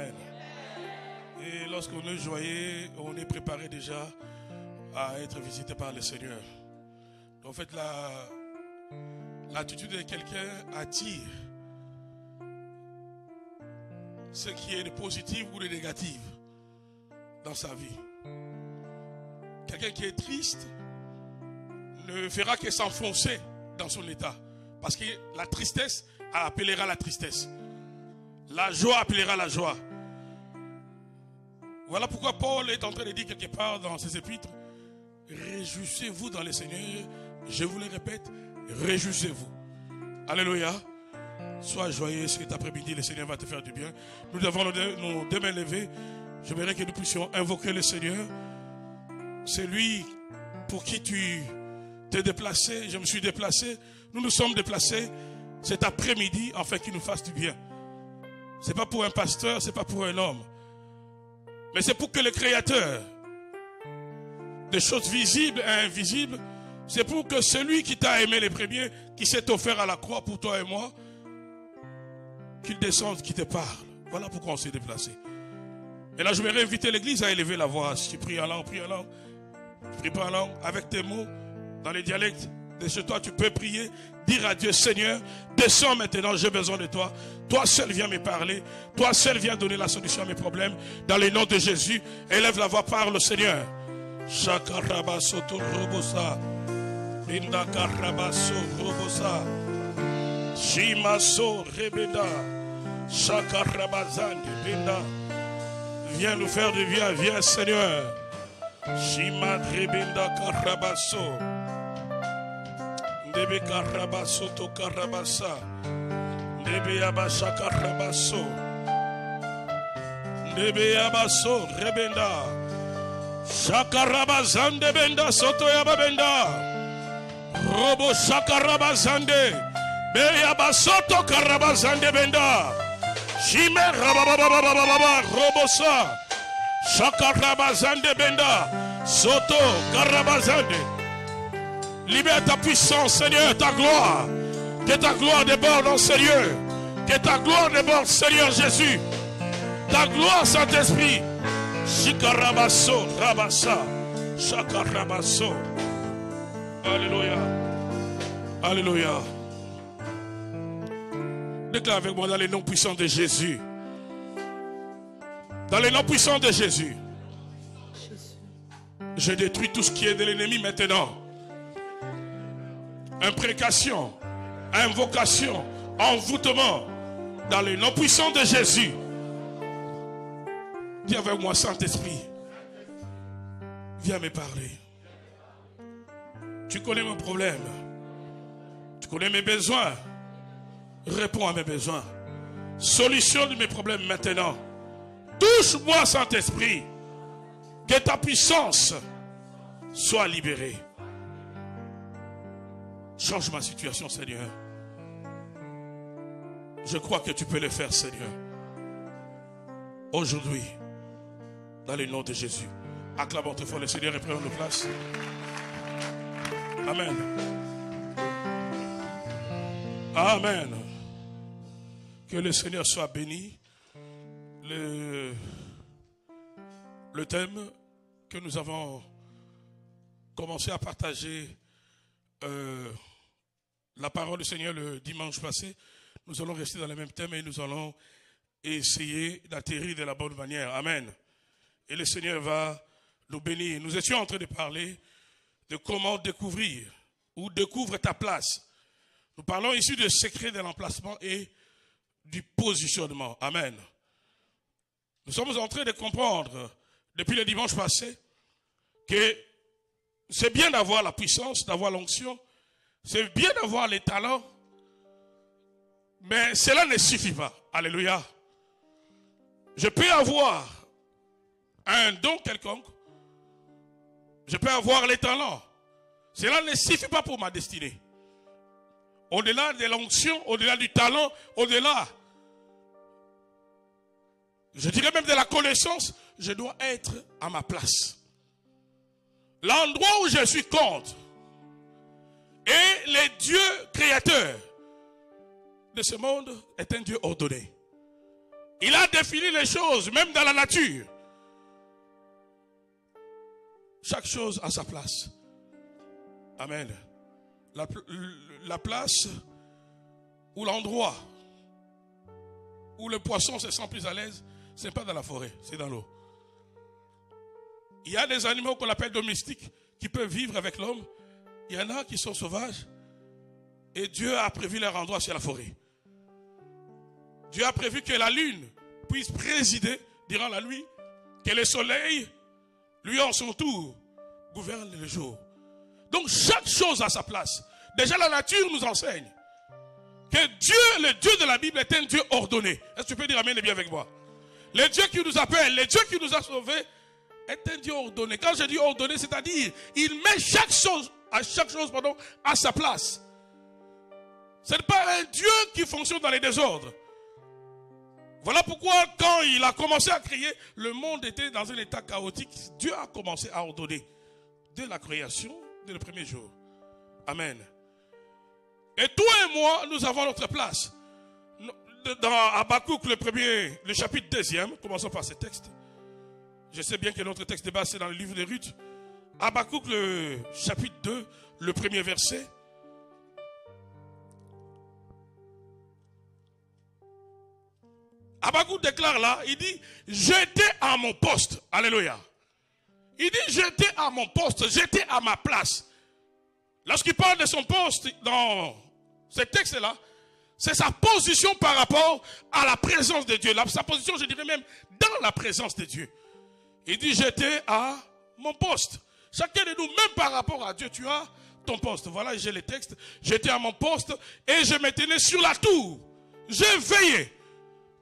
Amen. Et lorsqu'on est joyeux, on est préparé déjà à être visité par le Seigneur. En fait, l'attitude de quelqu'un attire ce qui est de positif ou de négatif dans sa vie. Quelqu'un qui est triste ne fera que s'enfoncer dans son état. Parce que la tristesse appellera la tristesse. La joie appellera la joie. Voilà pourquoi Paul est en train de dire quelque part dans ses épîtres: réjouissez-vous dans le Seigneur. Je vous le répète, réjouissez-vous. Alléluia. Sois joyeux cet après-midi, le Seigneur va te faire du bien. Nous devons nos deux mains levées. Je voudrais que nous puissions invoquer le Seigneur. C'est lui pour qui tu t'es déplacé. Je me suis déplacé. Nous nous sommes déplacés cet après-midi afin qu'il nous fasse du bien. Ce n'est pas pour un pasteur, ce n'est pas pour un homme. Mais c'est pour que le Créateur des choses visibles et invisibles, c'est pour que celui qui t'a aimé les premiers, qui s'est offert à la croix pour toi et moi, qu'il descende, qu'il te parle. Voilà pourquoi on s'est déplacé. Et là, je vais inviter l'église à élever la voix. Si tu pries en langue, prie en langue. Prie pas en langue, avec tes mots, dans les dialectes de chez toi, tu peux prier, dire à Dieu: Seigneur, descends maintenant, j'ai besoin de toi. Toi seul viens me parler. Toi seul viens donner la solution à mes problèmes. Dans le nom de Jésus, élève la voix, parle au Seigneur. Shakarabasoto robosa. Indakarabaso robosa. Shimaso rebeda. Shakarabazande benda. Viens nous faire du bien, viens Seigneur. Shimad rebenda karabaso. Ndebe karabaso to karabasa. Ndebe yabasha karabaso. Ndebe yabaso rebenda. Shakarabazande benda soto yababenda. Robo shakarabazande. Be yabasoto karabazande benda. Shime rababababababa robosa. Shakarabazande benda. Soto karabazande. Libère ta puissance, Seigneur, ta gloire. Que ta gloire déborde en Seigneur. Que ta gloire déborde, Seigneur Jésus. Ta gloire, Saint-Esprit. Shikarabaso, rabasa. Shakarabaso. Alléluia. Alléluia. Déclare avec moi: dans les noms puissants de Jésus. Dans les noms puissants de Jésus. Je détruis tout ce qui est de l'ennemi maintenant. Imprécation, invocation, envoûtement. Dans les noms puissants de Jésus. Dis avec moi: Saint-Esprit, viens me parler. Tu connais mon problème. Tu connais mes besoins. Réponds à mes besoins. Solutionne mes problèmes maintenant. Touche-moi, Saint-Esprit. Que ta puissance soit libérée. Change ma situation, Seigneur. Je crois que tu peux le faire, Seigneur. Aujourd'hui, dans le nom de Jésus. Acclamons très fort le Seigneur et prenons nos places. Amen. Amen. Que le Seigneur soit béni. Le thème que nous avons commencé à partager, la parole du Seigneur le dimanche passé, nous allons rester dans le même thème et nous allons essayer d'atterrir de la bonne manière. Amen. Et le Seigneur va nous bénir. Nous étions en train de parler de comment découvrir ou découvre ta place. Nous parlons ici du secret de l'emplacement et du positionnement. Amen. Nous sommes en train de comprendre depuis le dimanche passé que c'est bien d'avoir la puissance, d'avoir l'onction, c'est bien d'avoir les talents, mais cela ne suffit pas. Alléluia. Je peux avoir un don quelconque, je peux avoir les talents, cela ne suffit pas pour ma destinée. Au-delà de l'onction, au-delà du talent, au-delà, je dirais même de la connaissance, je dois être à ma place. L'endroit où je suis compte. Et le Dieu créateur de ce monde est un Dieu ordonné. Il a défini les choses, même dans la nature. Chaque chose a sa place. Amen. La place ou l'endroit où le poisson se sent plus à l'aise, ce n'est pas dans la forêt, c'est dans l'eau. Il y a des animaux qu'on appelle domestiques qui peuvent vivre avec l'homme. Il y en a qui sont sauvages. Et Dieu a prévu leur endroit sur la forêt. Dieu a prévu que la lune puisse présider durant la nuit, que le soleil, lui en son tour, gouverne le jour. Donc chaque chose a sa place. Déjà la nature nous enseigne que Dieu, le Dieu de la Bible, est un Dieu ordonné. Est-ce que tu peux dire amen et bien avec moi? Le Dieu qui nous appelle, le Dieu qui nous a sauvés, est un Dieu ordonné. Quand je dis ordonné, c'est-à-dire, il met chaque chose à sa place. Ce n'est pas un Dieu qui fonctionne dans les désordres. Voilà pourquoi quand il a commencé à créer, le monde était dans un état chaotique. Dieu a commencé à ordonner dès la création, dès le premier jour. Amen. Et toi et moi, nous avons notre place. Dans Habakkuk, le chapitre 2e, commençons par ce texte. Je sais bien que notre texte de base, c'est dans le livre de Ruth. Habakkuk, le chapitre 2, le premier verset. Habakkuk déclare là, il dit, j'étais à mon poste. Alléluia. Il dit, j'étais à mon poste, j'étais à ma place. Lorsqu'il parle de son poste dans ce texte-là, c'est sa position par rapport à la présence de Dieu. Sa position, je dirais même, dans la présence de Dieu. Il dit, j'étais à mon poste. Chacun de nous, même par rapport à Dieu, tu as ton poste. Voilà, j'ai les textes. J'étais à mon poste et je me tenais sur la tour. Je veillais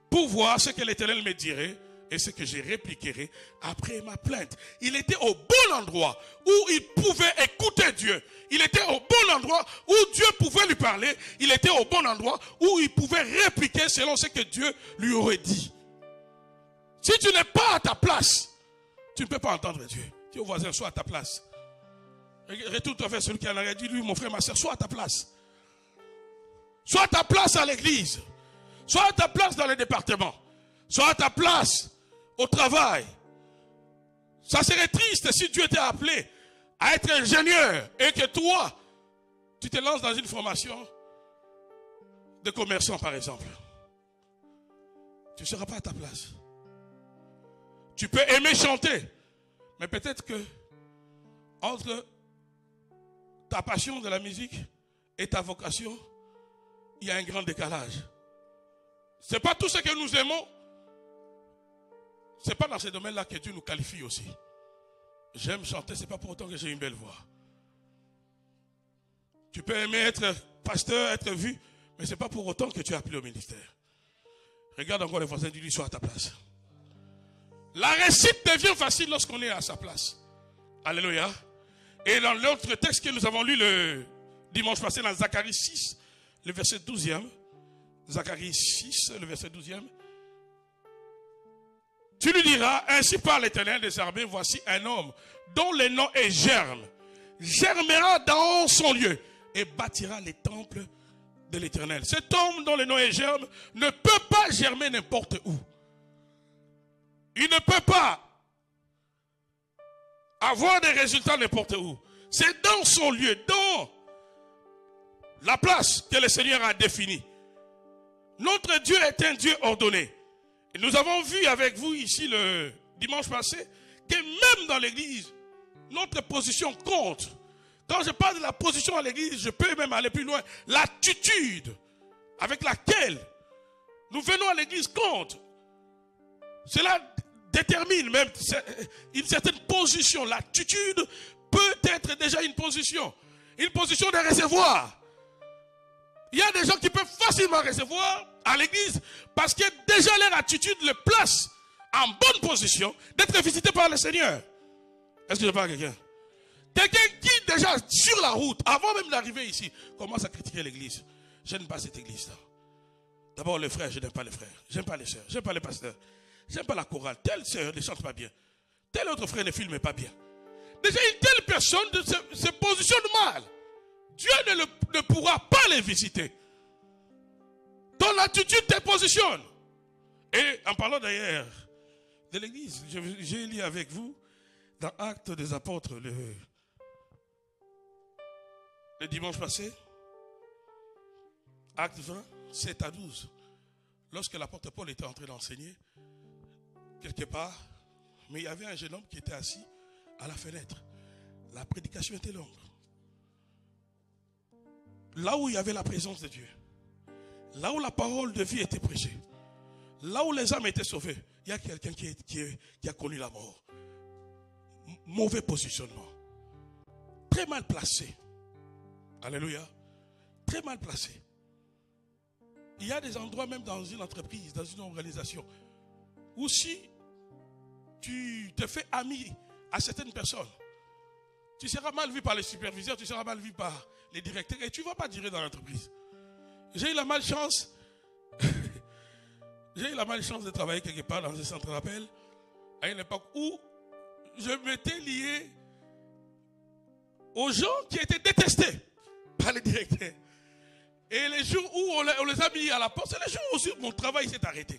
pour voir ce que l'Éternel me dirait et ce que je répliquerai après ma plainte. Il était au bon endroit où il pouvait écouter Dieu. Il était au bon endroit où Dieu pouvait lui parler. Il était au bon endroit où il pouvait répliquer selon ce que Dieu lui aurait dit. Si tu n'es pas à ta place, tu ne peux pas entendre Dieu. Dis au voisin, sois à ta place. Retourne-toi vers celui qui en a dit, lui, mon frère, ma soeur, sois à ta place. Sois à ta place à l'église. Sois à ta place dans le département. Sois à ta place au travail. Ça serait triste si Dieu t'a appelé à être ingénieur et que toi, tu te lances dans une formation de commerçant, par exemple. Tu ne seras pas à ta place. Tu peux aimer chanter, mais peut-être que entre ta passion de la musique et ta vocation, il y a un grand décalage. Ce n'est pas tout ce que nous aimons. Ce n'est pas dans ces domaines-là que Dieu nous qualifie aussi. J'aime chanter, ce n'est pas pour autant que j'ai une belle voix. Tu peux aimer être pasteur, être vu, mais ce n'est pas pour autant que tu es appelé au ministère. Regarde encore les voisins, dis-lui, sois à ta place. La réussite devient facile lorsqu'on est à sa place. Alléluia. Et dans l'autre texte que nous avons lu le dimanche passé, dans Zacharie 6, le verset 12e, Zacharie 6, le verset 12e, tu lui diras, ainsi parle l'Éternel des armées, voici un homme dont le nom est Germe, germera dans son lieu et bâtira les temples de l'Éternel. Cet homme dont le nom est Germe ne peut pas germer n'importe où. Il ne peut pas avoir des résultats n'importe où. C'est dans son lieu, dans la place que le Seigneur a définie. Notre Dieu est un Dieu ordonné. Et nous avons vu avec vous ici le dimanche passé que même dans l'église, notre position compte. Quand je parle de la position à l'église, je peux même aller plus loin. L'attitude avec laquelle nous venons à l'église compte. Cela détermine même une certaine position. L'attitude peut être déjà une position de recevoir. Il y a des gens qui peuvent facilement recevoir à l'église parce que déjà leur attitude les place en bonne position d'être visité par le Seigneur. Est-ce que je parle à quelqu'un? Quelqu'un qui déjà sur la route, avant même d'arriver ici, commence à critiquer l'église. Je n'aime pas cette église-là. D'abord les frères, je n'aime pas les frères. J'aime pas les sœurs, j'aime pas les pasteurs. J'aime pas la chorale. Telle sœur ne chante pas bien. Tel autre frère ne filme pas bien. Déjà une telle personne se positionne mal. Dieu ne pourra pas les visiter. Ton attitude te positionne. Et en parlant d'ailleurs de l'église, j'ai lu avec vous dans Actes des Apôtres le dimanche passé, Acte 20, 7 à 12. Lorsque l'apôtre Paul était en train d'enseigner, quelque part, mais il y avait un jeune homme qui était assis à la fenêtre. La prédication était longue. Là où il y avait la présence de Dieu, là où la parole de vie était prêchée, là où les âmes étaient sauvées, il y a quelqu'un qui a connu la mort. Mauvais positionnement. Très mal placé. Alléluia. Très mal placé. Il y a des endroits, même dans une entreprise, dans une organisation, où si tu te fais ami à certaines personnes, tu seras mal vu par les superviseurs, tu seras mal vu par les directeurs et tu ne vas pas durer dans l'entreprise. J'ai eu la malchance de travailler quelque part dans un centre d'appel à une époque où je m'étais lié aux gens qui étaient détestés par les directeurs. Et les jours où on les a mis à la porte, c'est les jours où mon travail s'est arrêté.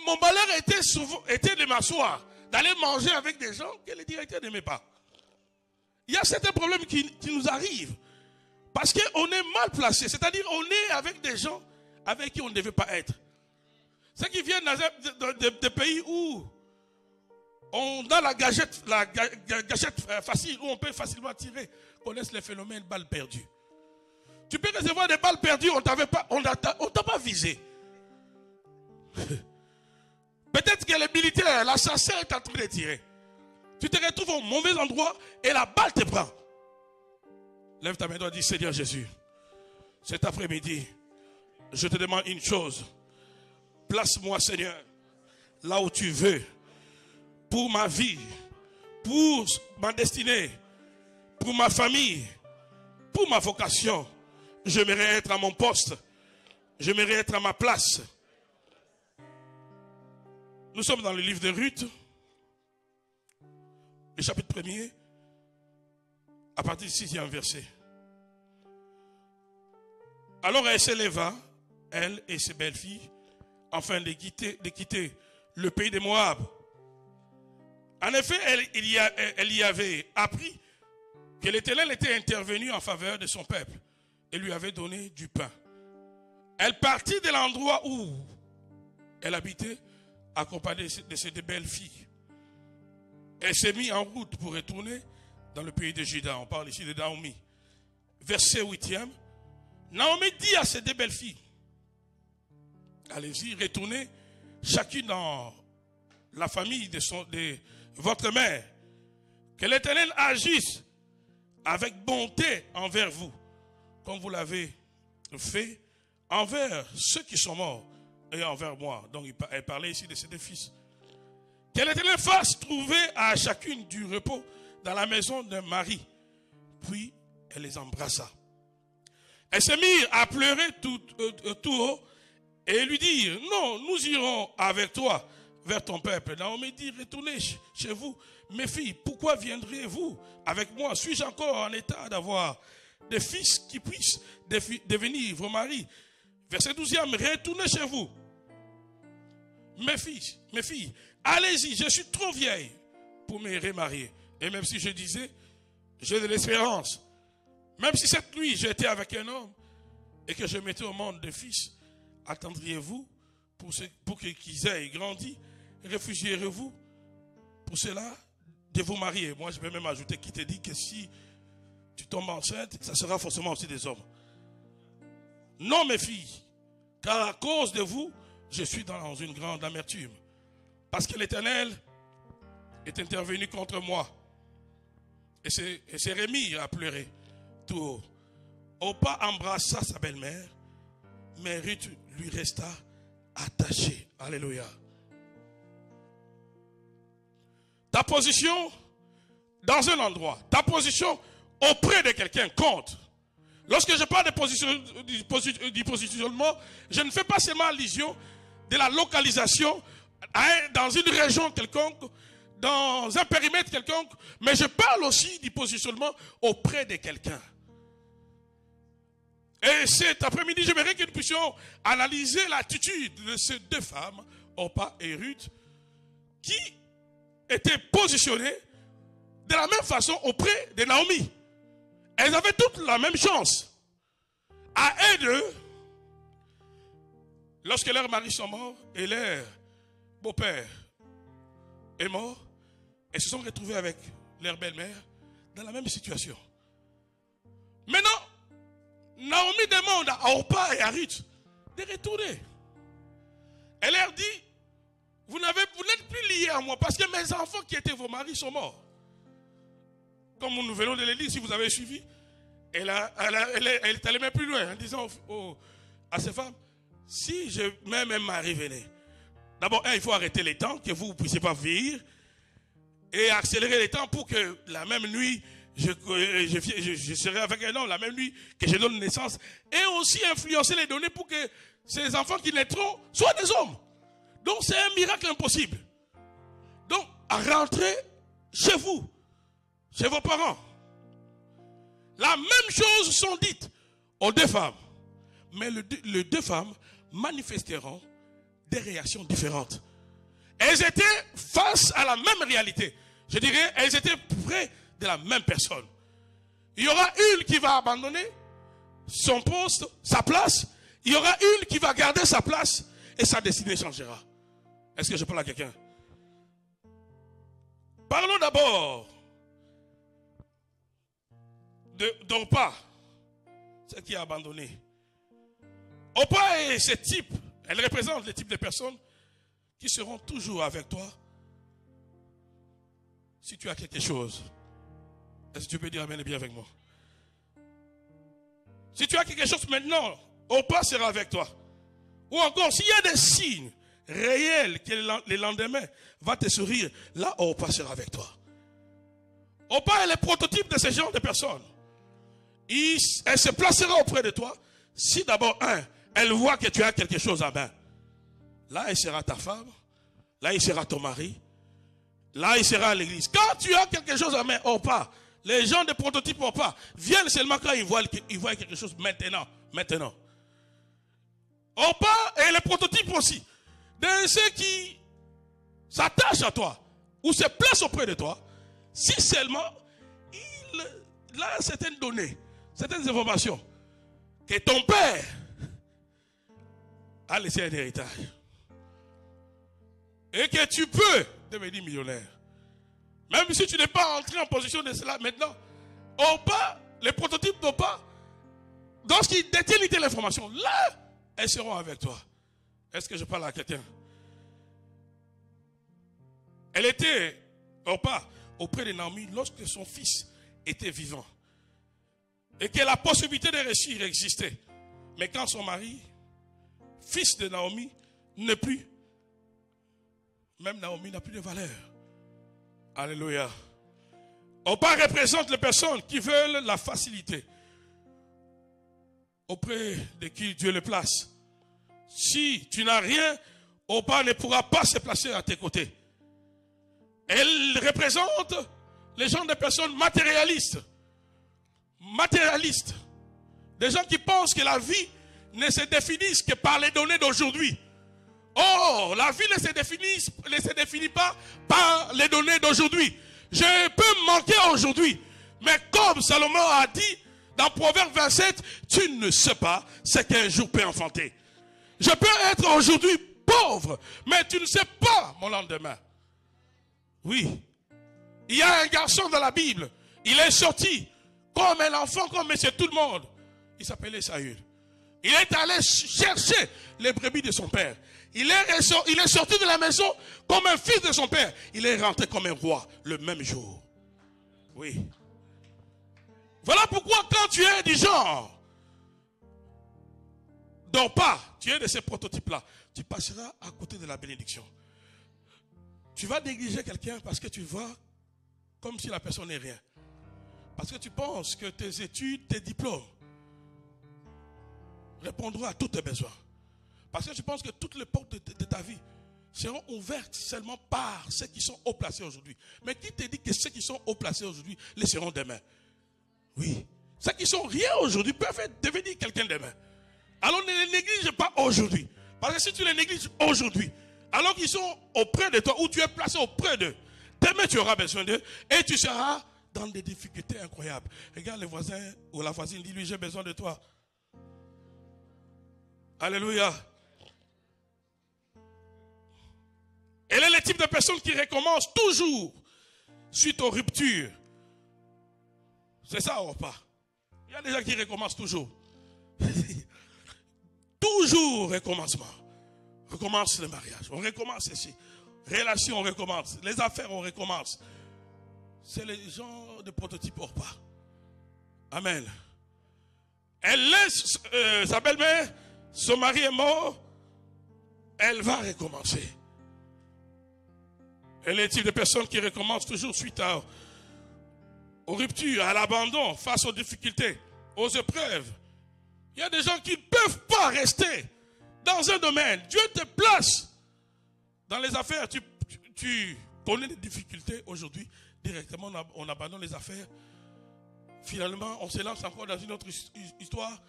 Mon malheur était de m'asseoir, d'aller manger avec des gens que les directeurs n'aimaient pas. Il y a certains problèmes qui nous arrivent parce qu'on est mal placé. C'est-à-dire on est avec des gens avec qui on ne devait pas être. Ceux qui viennent des pays où on a la gâchette facile, où on peut facilement tirer, connaissent les phénomènes balles perdues. Tu peux recevoir des balles perdues, on ne t'a pas visé. Peut-être que les militaires, l'assassin est en train de tirer. Tu te retrouves au mauvais endroit et la balle te prend. Lève ta main et dis, Seigneur Jésus, cet après-midi, je te demande une chose. Place-moi, Seigneur, là où tu veux, pour ma vie, pour ma destinée, pour ma famille, pour ma vocation. J'aimerais être à mon poste. J'aimerais être à ma place. Nous sommes dans le livre de Ruth, le chapitre 1er, à partir du 6e verset. Alors elle s'éleva, elle et ses belles-filles, afin de quitter le pays de Moab. En effet, elle y avait appris que l'Éternel était intervenu en faveur de son peuple et lui avait donné du pain. Elle partit de l'endroit où elle habitait, accompagnée de ses deux belles filles. Elle s'est mise en route pour retourner dans le pays de Juda. On parle ici de Naomi. Verset 8e. Naomi dit à ses deux belles filles, allez-y, retournez chacune dans la famille de votre mère. Que l'Éternel agisse avec bonté envers vous, comme vous l'avez fait envers ceux qui sont morts et envers moi. Donc elle parlait ici de ses deux fils. Que l'Éternel fasse trouver à chacune du repos dans la maison d'un mari. Puis elle les embrassa. Elle se mit à pleurer tout haut et lui dit, non, nous irons avec toi vers ton peuple. Naomi dit, retournez chez vous. Mes filles, pourquoi viendrez-vous avec moi? Suis-je encore en état d'avoir des fils qui puissent devenir vos maris? Verset 12e, retournez chez vous. Mes filles, allez-y, je suis trop vieille pour me remarier. Et même si je disais, j'ai de l'espérance, même si cette nuit j'étais avec un homme et que je mettais au monde des fils, attendriez-vous pour qu'ils aient grandi? Réfugiez-vous pour cela de vous marier? Moi je peux même ajouter qui te dit que si tu tombes enceinte, ça sera forcément aussi des hommes. Non mes filles, car à cause de vous, je suis dans une grande amertume. Parce que l'Éternel est intervenu contre moi. Et s'est remis à pleurer tout haut. Orpa embrassa sa belle-mère, mais Ruth lui resta attachée. Alléluia. Ta position dans un endroit, ta position auprès de quelqu'un compte. Lorsque je parle du positionnement, je ne fais pas seulement allusion de la localisation dans une région quelconque, dans un périmètre quelconque, mais je parle aussi du positionnement auprès de quelqu'un. Et cet après-midi, j'aimerais que nous puissions analyser l'attitude de ces deux femmes, Orpa et Ruth, qui étaient positionnées de la même façon auprès de Naomi. Elles avaient toutes la même chance. À elles deux, lorsque leurs maris sont morts et leur beau-père est mort, elles se sont retrouvées avec leur belle-mère dans la même situation. Maintenant, Naomi demande à Orpa et à Ruth de retourner. Elle leur dit, vous n'êtes plus liés à moi parce que mes enfants qui étaient vos maris sont morts. Comme nous venons de le lire, si vous avez suivi, elle est allée même plus loin en disant à ces femmes, si même un mari venait, d'abord, il faut arrêter les temps, que vous ne puissiez pas vieillir, et accélérer les temps pour que la même nuit, je serai avec un homme la même nuit que je donne naissance, et aussi influencer les données pour que ces enfants qui naîtront soient des hommes. Donc c'est un miracle impossible. Donc, à rentrer chez vous, chez vos parents. La même chose sont dites aux deux femmes. Mais les deux femmes manifesteront des réactions différentes. Elles étaient face à la même réalité. Je dirais, elles étaient près de la même personne. Il y aura une qui va abandonner son poste, sa place. Il y aura une qui va garder sa place et sa destinée changera. Est-ce que je parle à quelqu'un? Parlons d'abord d'Orpa, celle qui a abandonné. Orpa est ce type, elle représente le type de personnes qui seront toujours avec toi si tu as quelque chose. Est-ce que tu peux dire amen et bien avec moi? Si tu as quelque chose maintenant, Orpa sera avec toi. Ou encore, s'il y a des signes réels que le lendemain va te sourire, là, Orpa sera avec toi. Orpa est le prototype de ce genre de personnes. Elle se placera auprès de toi si d'abord, elle voit que tu as quelque chose à main. Là, elle sera ta femme. Là, il sera ton mari. Là, il sera à l'église. Quand tu as quelque chose à main, Orpa, les gens de prototype Orpa viennent seulement quand ils voient quelque chose maintenant. Orpa est le prototype aussi de ceux qui s'attachent à toi ou se placent auprès de toi si seulement il a certaines données, certaines informations que ton père a laissé un héritage et que tu peux devenir millionnaire. Même si tu n'es pas entré en position de cela maintenant, Orpa, les prototypes d'Orpa, lorsqu'ils détiennent telle information, là, elles seront avec toi. Est-ce que je parle à quelqu'un? Elle était, Orpa, auprès de Naomi lorsque son fils était vivant. Et que la possibilité de réussir existait. Mais quand son mari, fils de Naomi, n'est plus, même Naomi n'a plus de valeur. Alléluia. Orpa représente les personnes qui veulent la facilité auprès de qui Dieu le place. Si tu n'as rien, Orpa ne pourra pas se placer à tes côtés. Elle représente les gens de personnes matérialistes. Matérialistes. Des gens qui pensent que la vie ne se définisse que par les données d'aujourd'hui. Oh, la vie ne se définit pas par les données d'aujourd'hui. Je peux manquer aujourd'hui. Mais comme Salomon a dit dans Proverbe 27, tu ne sais pas ce qu'un jour peut enfanter. Je peux être aujourd'hui pauvre, mais tu ne sais pas mon lendemain. Oui. Il y a un garçon dans la Bible. Il est sorti comme un enfant, comme monsieur tout le monde. Il s'appelait Saül. Il est allé chercher les brebis de son père. Il est sorti de la maison comme un fils de son père. Il est rentré comme un roi le même jour. Oui. Voilà pourquoi quand tu es du genre, d'Orpa, tu es de ces prototypes-là, tu passeras à côté de la bénédiction. Tu vas négliger quelqu'un parce que tu vois comme si la personne n'est rien. Parce que tu penses que tes études, tes diplômes répondront à tous tes besoins. Parce que tu penses que toutes les portes de ta vie seront ouvertes seulement par ceux qui sont haut placés aujourd'hui. Mais qui te dit que ceux qui sont haut placés aujourd'hui les seront demain? Oui. Ceux qui sont rien aujourd'hui peuvent devenir quelqu'un demain. Alors ne les néglige pas aujourd'hui. Parce que si tu les négliges aujourd'hui, alors qu'ils sont auprès de toi, ou tu es placé auprès d'eux, demain tu auras besoin d'eux et tu seras dans des difficultés incroyables. Regarde le voisin ou la voisine, dis-lui, j'ai besoin de toi. Alléluia. Elle est le type de personne qui recommence toujours suite aux ruptures. C'est ça ou pas? Il y a des gens qui recommencent toujours. Toujours recommencement. On recommence le mariage, on recommence ici. Relation, on recommence. Les affaires, on recommence. C'est les gens de prototype hors pas. Amen. Elle laisse sa belle-mère, son mari est mort, elle va recommencer. Elle est le type de personne qui recommence toujours suite aux ruptures, à l'abandon, face aux difficultés, aux épreuves. Il y a des gens qui ne peuvent pas rester dans un domaine. Dieu te place dans les affaires. Tu connais des difficultés aujourd'hui. Directement, on abandonne les affaires. Finalement, on se lance encore dans une autre histoire.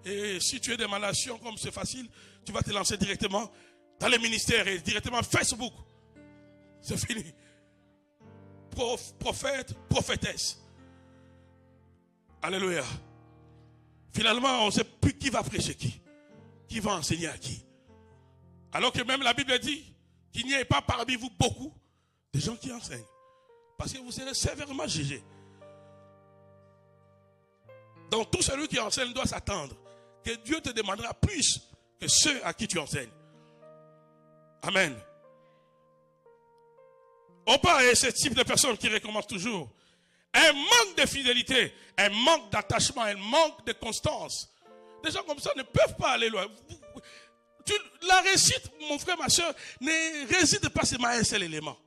Et si tu es des nations, comme c'est facile, tu vas te lancer directement dans les ministères et directement Facebook. C'est fini. Prophète, prophétesse. Alléluia. Finalement, on ne sait plus qui va prêcher qui va enseigner à qui. Alors que même la Bible dit qu'il n'y ait pas parmi vous beaucoup de gens qui enseignent. Parce que vous serez sévèrement jugés. Donc tout celui qui enseigne doit s'attendre que Dieu te demandera plus que ceux à qui tu enseignes. Amen. Opa est ce type de personne qui recommence toujours. Un manque de fidélité, un manque d'attachement, un manque de constance. Des gens comme ça ne peuvent pas aller loin. La réussite, mon frère, ma soeur, ne réside pas seulement à un seul élément.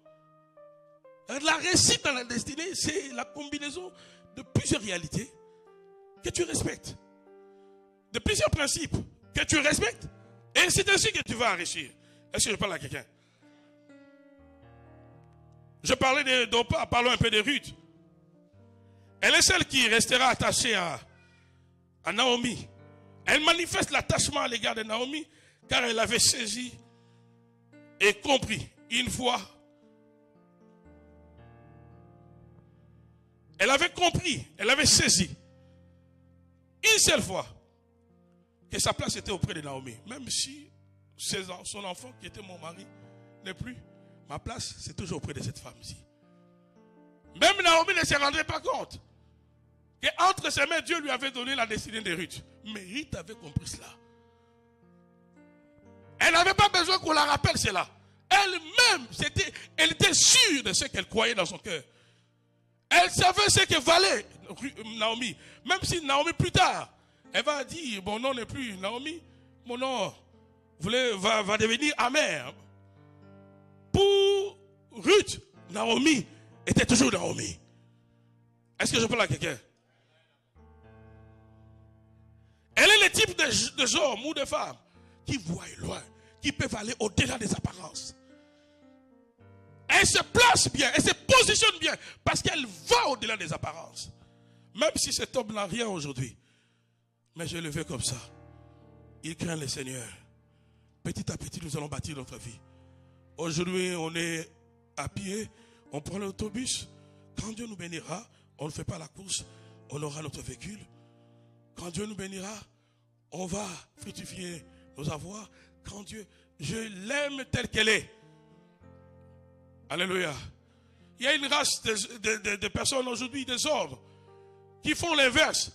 La réussite dans la destinée, c'est la combinaison de plusieurs réalités que tu respectes. De plusieurs principes que tu respectes. Et c'est ainsi que tu vas réussir. Est-ce que je parle à quelqu'un? Je parlais d'Opa, parlons un peu de Ruth. Elle est celle qui restera attachée à Naomi. Elle manifeste l'attachement à l'égard de Naomi car elle avait saisi et compris une fois. Elle avait compris, elle avait saisi une seule fois que sa place était auprès de Naomi. Même si son enfant qui était mon mari n'est plus, ma place c'est toujours auprès de cette femme-ci. Même Naomi ne se rendrait pas compte qu'entre ses mains, Dieu lui avait donné la destinée de Ruth. Mais Ruth avait compris cela. Elle n'avait pas besoin qu'on la rappelle cela. Elle-même, elle était sûre de ce qu'elle croyait dans son cœur. Elle savait ce que valait Naomi. Même si Naomi plus tard, elle va dire, mon nom n'est plus Naomi, mon nom va devenir amer. Pour Ruth, Naomi était toujours Naomi. Est-ce que je parle à quelqu'un? Elle est le type de hommes ou de femmes qui voient loin, qui peuvent aller au-delà des apparences. Elle se place bien, elle se positionne bien, parce qu'elle va au-delà des apparences. Même si cet homme n'a rien aujourd'hui, mais je le veux comme ça. Il craint le Seigneur. Petit à petit, nous allons bâtir notre vie. Aujourd'hui, on est à pied, on prend l'autobus. Quand Dieu nous bénira, on ne fait pas la course, on aura notre véhicule. Quand Dieu nous bénira, on va fructifier nos avoirs. Quand Dieu, je l'aime telle qu'elle est. Alléluia. Il y a une race de personnes aujourd'hui, des hommes, qui font l'inverse,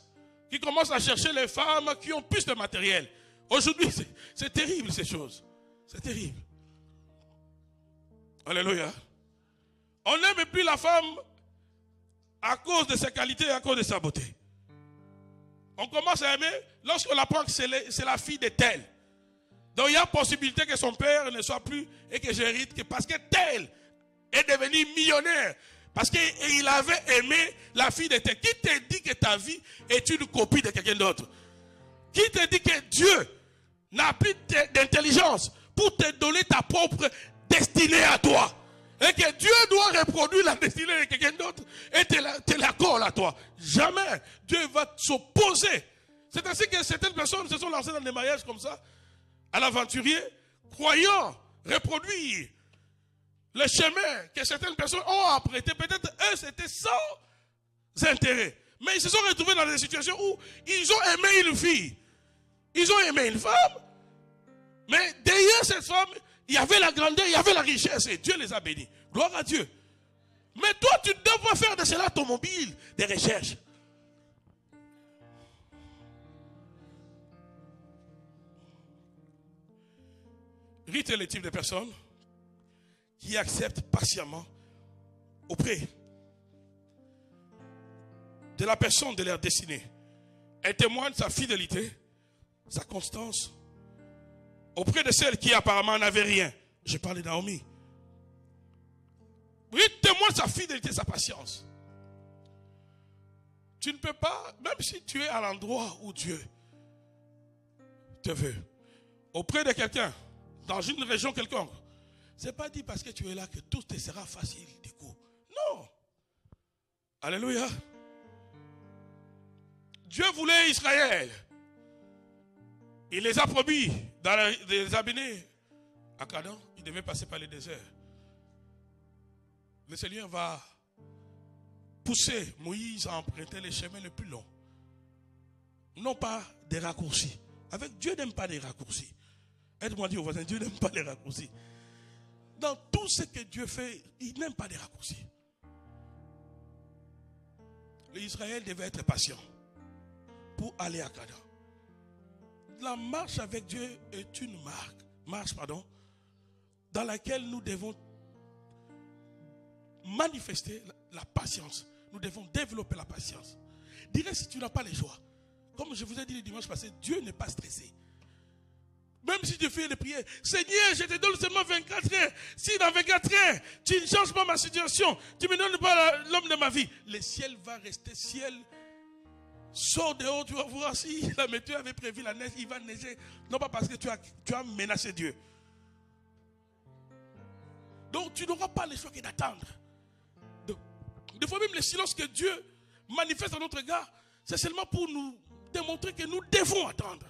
qui commencent à chercher les femmes qui ont plus de matériel. Aujourd'hui, c'est terrible ces choses. C'est terrible. Alléluia. On n'aime plus la femme à cause de ses qualités et à cause de sa beauté. On commence à aimer lorsqu'on apprend que c'est la fille de tel. Donc il y a possibilité que son père ne soit plus et que j'hérite parce que tel est devenu millionnaire. Parce qu'il avait aimé la fille de tel. Qui te dit que ta vie est une copie de quelqu'un d'autre? Qui te dit que Dieu n'a plus d'intelligence pour te donner ta propre destinée à toi? Et que Dieu doit reproduire la destinée de quelqu'un d'autre et te la colle à toi. Jamais. Dieu va s'opposer. C'est ainsi que certaines personnes se sont lancées dans des mariages comme ça, à l'aventurier, croyant reproduire le chemin que certaines personnes ont apprêté. Peut-être eux, c'était sans intérêt. Mais ils se sont retrouvés dans des situations où ils ont aimé une fille. Ils ont aimé une femme. Mais derrière cette femme, il y avait la grandeur, il y avait la richesse. Et Dieu les a bénis. Gloire à Dieu. Mais toi, tu ne dois pas faire de cela ton mobile de recherche. Rite est le type de personne qui accepte patiemment auprès de la personne de leur destinée. Elle témoigne sa fidélité, sa constance auprès de celle qui apparemment n'avait rien. Je parle de Naomi. Rite témoigne sa fidélité, sa patience. Tu ne peux pas, même si tu es à l'endroit où Dieu te veut, auprès de quelqu'un, dans une région quelconque, ce n'est pas dit parce que tu es là que tout te sera facile du coup. Non. Alléluia. Dieu voulait Israël. Il les a promis de les amener à Canaan. Il devait passer par le désert. Le Seigneur va pousser Moïse à emprunter les chemins les plus longs. Non pas des raccourcis. Avec Dieu n'aime pas des raccourcis. Aide-moi à dire au voisin, Dieu n'aime pas les raccourcis. Dans tout ce que Dieu fait, il n'aime pas les raccourcis. L'Israël devait être patient pour aller à Canaan. La marche avec Dieu est une marche, dans laquelle nous devons manifester la patience. Nous devons développer la patience. Dirais si tu n'as pas les joies. Comme je vous ai dit le dimanche passé, Dieu n'est pas stressé. Même si tu fais des prières, Seigneur, je te donne seulement 24 heures. Si dans 24 heures, tu ne changes pas ma situation, tu ne me donnes pas l'homme de ma vie, le ciel va rester ciel. Sors dehors, tu vas voir si la météo avait prévu la neige, il va neiger. Non pas parce que tu as menacé Dieu. Donc tu n'auras pas le choix que d'attendre. Des fois même le silence que Dieu manifeste à notre égard, c'est seulement pour nous démontrer que nous devons attendre.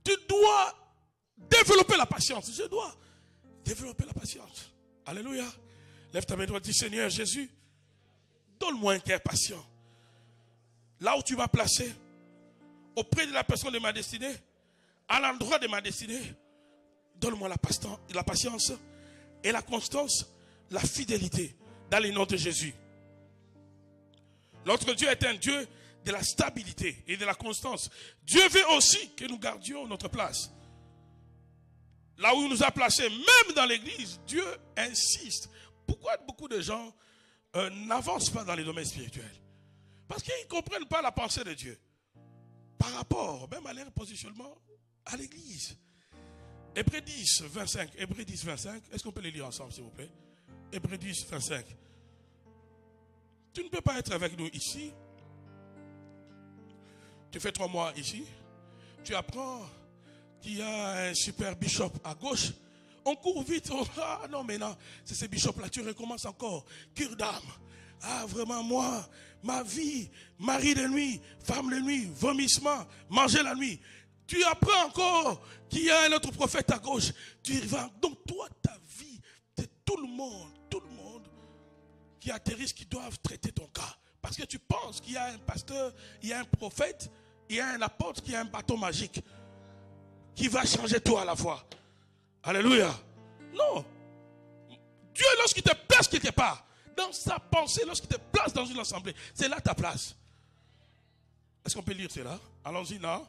Tu dois développer la patience. Je dois développer la patience. Alléluia. Lève ta main droite et dis, Seigneur Jésus, donne-moi un cœur patient. Là où tu m'as placé, auprès de la personne de ma destinée, à l'endroit de ma destinée, donne-moi la patience et la constance, la fidélité, dans le nom de Jésus. Notre Dieu est un Dieu de la stabilité et de la constance. Dieu veut aussi que nous gardions notre place. Là où il nous a placés, même dans l'église, Dieu insiste. Pourquoi beaucoup de gens n'avancent pas dans les domaines spirituels? Parce qu'ils ne comprennent pas la pensée de Dieu. Par rapport, même à leur positionnement à l'église. Hébreux 10, 25. Hébreux 10, 25. Est-ce qu'on peut les lire ensemble, s'il vous plaît? Hébreux 10, 25. Tu ne peux pas être avec nous ici. Tu fais 3 mois ici. Tu apprends qu'il y a un super bishop à gauche. On court vite. Ah non, mais non, c'est ce bishop-là. Tu recommences encore. Cure d'âme. Ah, vraiment, moi, ma vie, mari de nuit, femme de nuit, vomissement, manger la nuit. Tu apprends encore qu'il y a un autre prophète à gauche. Tu vas. Donc, toi, ta vie, c'est tout le monde qui atterrissent, qui doivent traiter ton cas. Parce que tu penses qu'il y a un pasteur, il y a un prophète, il y a un apôtre qui a un bâton magique qui va changer tout à la fois. Alléluia. Non. Dieu, lorsqu'il te place quelque part, dans sa pensée, lorsqu'il te place dans une assemblée, c'est là ta place. Est-ce qu'on peut lire cela? Allons-y, non?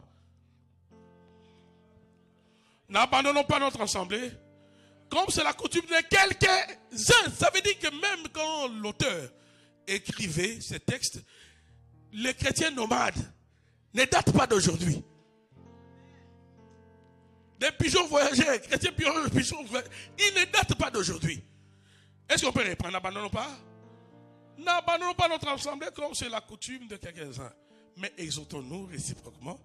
N'abandonnons pas notre assemblée, comme c'est la coutume de quelques-uns. Ça veut dire que même quand l'auteur écrivait ces textes, les chrétiens nomades ne datent pas d'aujourd'hui. Des pigeons voyageurs, chrétiens pigeons voyageurs, ils ne datent pas d'aujourd'hui. Est-ce qu'on peut reprendre? N'abandonnons pas? N'abandonnons pas notre assemblée comme c'est la coutume de quelques-uns. Mais exhortons-nous réciproquement.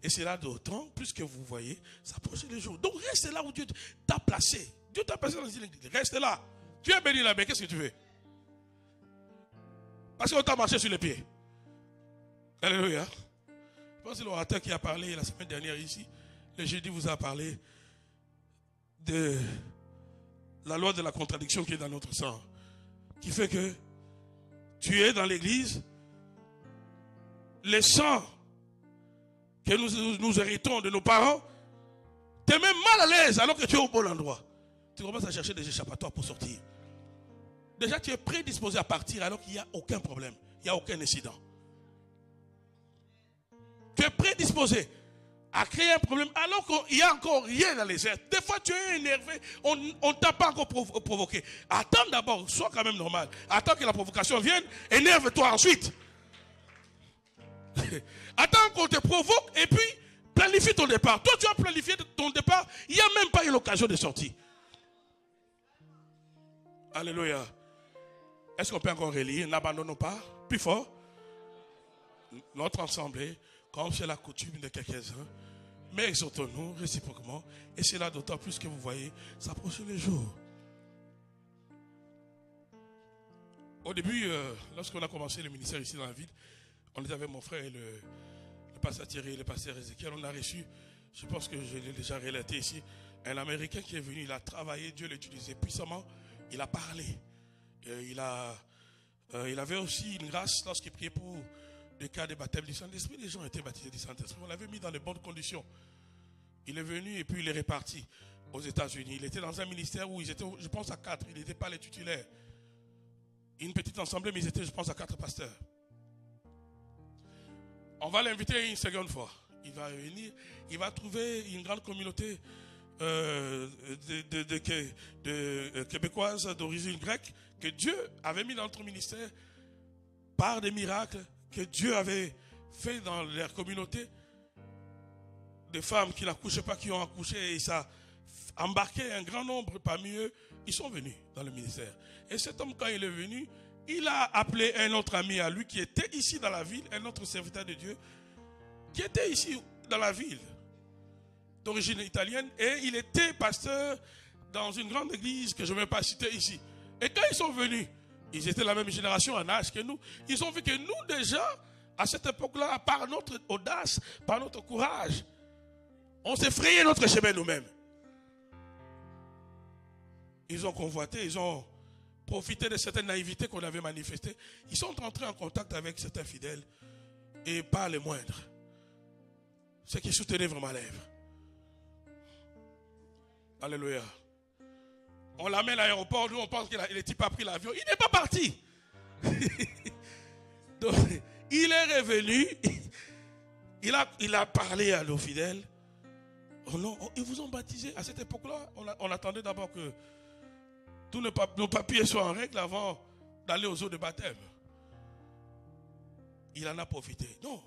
Et c'est là d'autant, plus que vous voyez, s'approcher les jours. Donc reste là où Dieu t'a placé. Dieu t'a placé dans une église. Reste là. Tu es béni là, mais qu'est-ce que tu veux? Parce qu'on t'a marché sur les pieds. Alléluia. Je pense que c'est l'orateur qui a parlé la semaine dernière ici. Le jeudi vous a parlé de la loi de la contradiction qui est dans notre sang. Qui fait que tu es dans l'église, les sangs que nous héritons de nos parents, tu es même mal à l'aise alors que tu es au bon endroit. Tu commences à chercher des échappatoires pour sortir. Déjà, tu es prédisposé à partir alors qu'il n'y a aucun problème. Il n'y a aucun incident. Tu es prédisposé à créer un problème alors qu'il n'y a encore rien dans les airs. Des fois, tu es énervé. On ne t'a pas encore provoqué. Attends d'abord, sois quand même normal. Attends que la provocation vienne. Énerve-toi ensuite. Attends qu'on te provoque et puis planifie ton départ. Toi, tu as planifié ton départ. Il n'y a même pas eu l'occasion de sortir. Alléluia. Est-ce qu'on peut encore relire? N'abandonnons pas. Plus fort. Notre assemblée, comme c'est la coutume de quelques-uns, mais exhortons-nous réciproquement. Et c'est là d'autant plus que vous voyez s'approcher les jours. Au début, lorsqu'on a commencé le ministère ici dans la ville, on était avec mon frère et le pasteur Thierry et le pasteur Ézéchiel. On a reçu, je pense que je l'ai déjà relaté ici, un Américain qui est venu, il a travaillé, Dieu l'a utilisé puissamment, il a parlé. Il avait aussi une grâce lorsqu'il priait pour le cas des baptêmes du Saint-Esprit. Les gens étaient baptisés du Saint-Esprit. On l'avait mis dans de bonnes conditions. Il est venu et puis il est reparti aux États-Unis. Il était dans un ministère où ils étaient, je pense, à 4. Il n'était pas les titulaires. Une petite assemblée, mais ils étaient, je pense, à 4 pasteurs. On va l'inviter une seconde fois. Il va venir, il va trouver une grande communauté de Québécoises d'origine grecque que Dieu avait mis dans notre ministère par des miracles que Dieu avait fait dans leur communauté. Des femmes qui n'accouchaient pas, qui ont accouché, et ça a embarqué un grand nombre parmi eux. Ils sont venus dans le ministère. Et cet homme, quand il est venu, il a appelé un autre ami à lui qui était ici dans la ville, un autre serviteur de Dieu, qui était ici dans la ville, d'origine italienne, et il était pasteur dans une grande église que je ne vais pas citer ici. Et quand ils sont venus, ils étaient la même génération en âge que nous, ils ont vu que nous déjà, à cette époque-là, par notre audace, par notre courage, on s'est frayé notre chemin nous-mêmes. Ils ont convoité, ils ont profité de certaines naïvetés qu'on avait manifestées. Ils sont entrés en contact avec certains fidèles, et pas les moindres. Ceux qui soutenaient vraiment l'œuvre. Alléluia. On l'amène à l'aéroport, nous on pense que le type a pris l'avion. Il n'est pas parti. Donc, il est revenu. Il a parlé à nos fidèles. Oh non, ils vous ont baptisé. À cette époque-là, on attendait d'abord que tous nos papiers soient en règle avant d'aller aux eaux de baptême. Il en a profité. Non,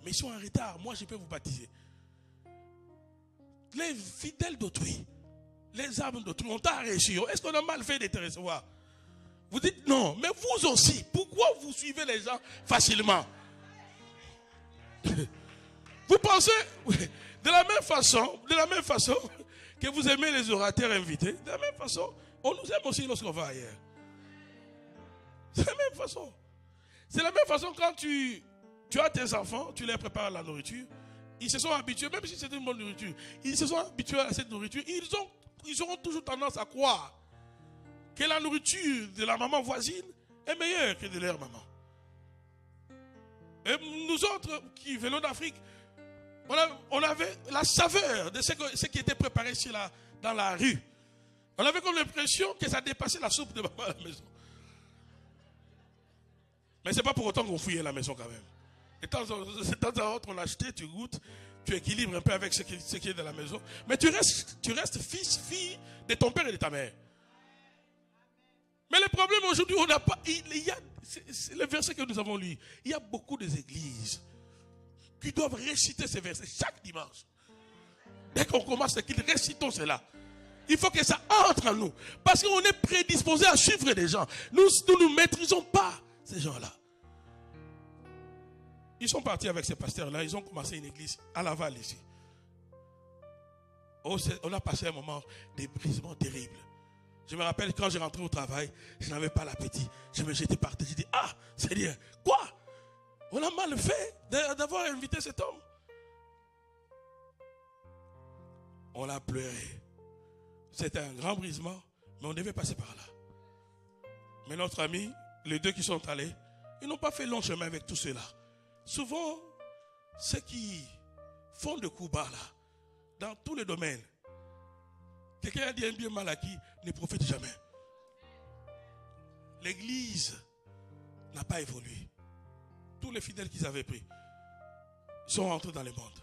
mais ils sont en retard. Moi, je peux vous baptiser. Les fidèles d'autrui, les âmes d'autrui, on t'a reçu. Est-ce qu'on a mal fait de te recevoir? Vous dites non, mais vous aussi. Pourquoi vous suivez les gens facilement? Vous pensez, de la même façon que vous aimez les orateurs invités, de la même façon, on nous aime aussi lorsqu'on va ailleurs. C'est la même façon. C'est la même façon quand tu as tes enfants, tu leur prépares la nourriture. Ils se sont habitués, même si c'est une bonne nourriture, ils se sont habitués à cette nourriture. Ils auront toujours tendance à croire que la nourriture de la maman voisine est meilleure que de leur maman. Et nous autres qui venons d'Afrique, on avait la saveur de ce qui était préparé ici dans la rue. On avait comme l'impression que ça dépassait la soupe de maman à la maison. Mais ce n'est pas pour autant qu'on fouillait la maison quand même. Et de temps en autre, on achetait, tu goûtes, tu équilibres un peu avec ce qui est dans la maison. Mais tu restes fils, fille de ton père et de ta mère. Mais le problème aujourd'hui, on n'a pas. C'est le verset que nous avons lu. Il y a beaucoup d'églises qui doivent réciter ces versets chaque dimanche. Dès qu'on commence, qu'ils récitons cela. Il faut que ça entre en nous. Parce qu'on est prédisposé à suivre des gens. Nous ne maîtrisons pas ces gens-là. Ils sont partis avec ces pasteurs-là. Ils ont commencé une église à Laval ici. On a passé un moment d'ébrisement terrible. Je me rappelle quand j'ai rentré au travail, je n'avais pas l'appétit. Je me jetais par terre. J'ai dit, ah, Seigneur, quoi? On a mal fait d'avoir invité cet homme. On l'a pleuré. C'était un grand brisement, mais on devait passer par là. Mais notre ami, les deux qui sont allés, ils n'ont pas fait long chemin avec tout cela. Souvent, ceux qui font de coups bas là, dans tous les domaines, quelqu'un a dit un bien mal acquis ne profite jamais. L'église n'a pas évolué. Tous les fidèles qu'ils avaient pris sont rentrés dans le monde.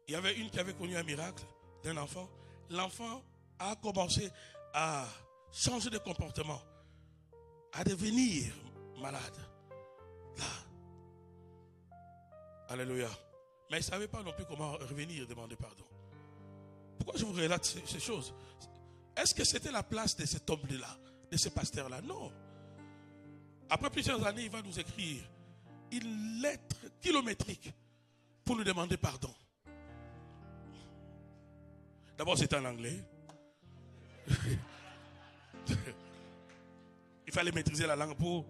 Il y avait une qui avait connu un miracle d'un enfant. L'enfant a commencé à changer de comportement, à devenir malade. Là. Alléluia. Mais il ne savait pas non plus comment revenir demander pardon. Pourquoi je vous relate ces choses? Est-ce que c'était la place de cet homme-là, de ce pasteur-là? Non. Après plusieurs années, il va nous écrire une lettre kilométrique pour nous demander pardon. D'abord, c'était en anglais. Il fallait maîtriser la langue pour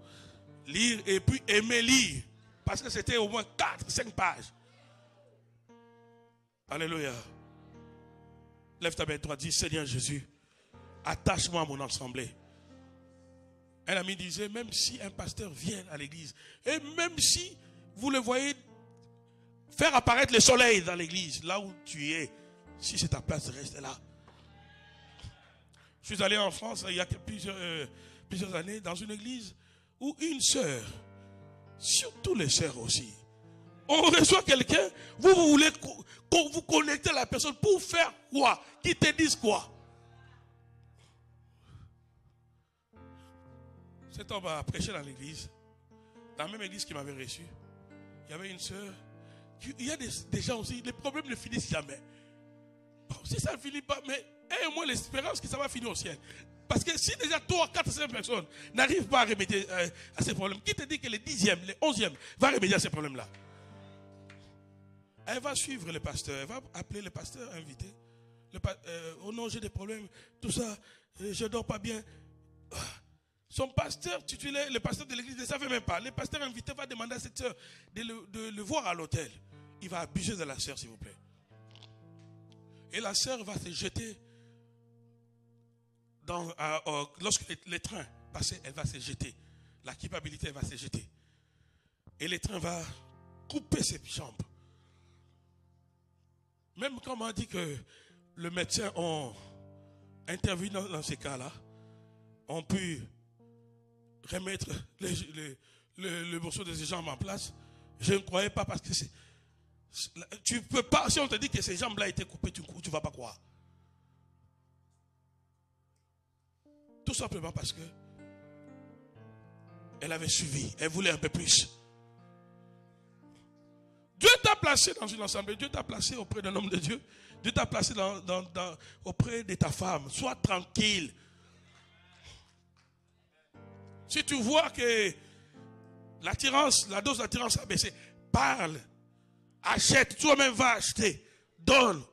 lire et puis aimer lire. Parce que c'était au moins 4-5 pages. Alléluia. Lève ta main droite, dis Seigneur Jésus, attache-moi à mon assemblée. Un ami disait, même si un pasteur vient à l'église, et même si vous le voyez faire apparaître le soleil dans l'église, là où tu es, si c'est ta place, reste là. Je suis allé en France il y a plusieurs années dans une église où une sœur, surtout les sœurs aussi, on reçoit quelqu'un, vous voulez vous connecter à la personne pour faire quoi? Qui te dise quoi? Cet homme a prêché dans l'église, dans la même église qui m'avait reçu. Il y avait une sœur. Il y a des gens aussi, les problèmes ne finissent jamais. Bon, si ça ne finit pas, mais ayez au moins l'espérance que ça va finir au ciel. Parce que si déjà 3, 4, 5 personnes n'arrivent pas à remédier à ces problèmes, qui te dit que le 10e, le 11e va remédier à ces problèmes-là? Elle va suivre le pasteur, elle va appeler le pasteur invité. Oh non, j'ai des problèmes, tout ça, je ne dors pas bien. Son pasteur titulaire, le pasteur de l'église ne savait même pas. Le pasteur invité va demander à cette sœur de le voir à l'hôtel. Il va abuser de la sœur, s'il vous plaît. Et la sœur va se jeter lorsque les trains passent, elle va se jeter. La culpabilité, elle va se jeter. Et les trains va couper ses jambes. Même quand on m'a dit que le médecin ont intervenu dans ces cas-là, ont pu remettre le morceau de ses jambes en place, je ne croyais pas parce que tu ne peux pas, si on te dit que ces jambes-là étaient coupées, tu ne vas pas croire. Tout simplement parce que elle avait suivi, elle voulait un peu plus. Dieu t'a placé dans une assemblée, Dieu t'a placé auprès d'un homme de Dieu, Dieu t'a placé auprès de ta femme. Sois tranquille. Si tu vois que l'attirance, la dose d'attirance a baissé, parle, achète, toi-même va acheter, donne,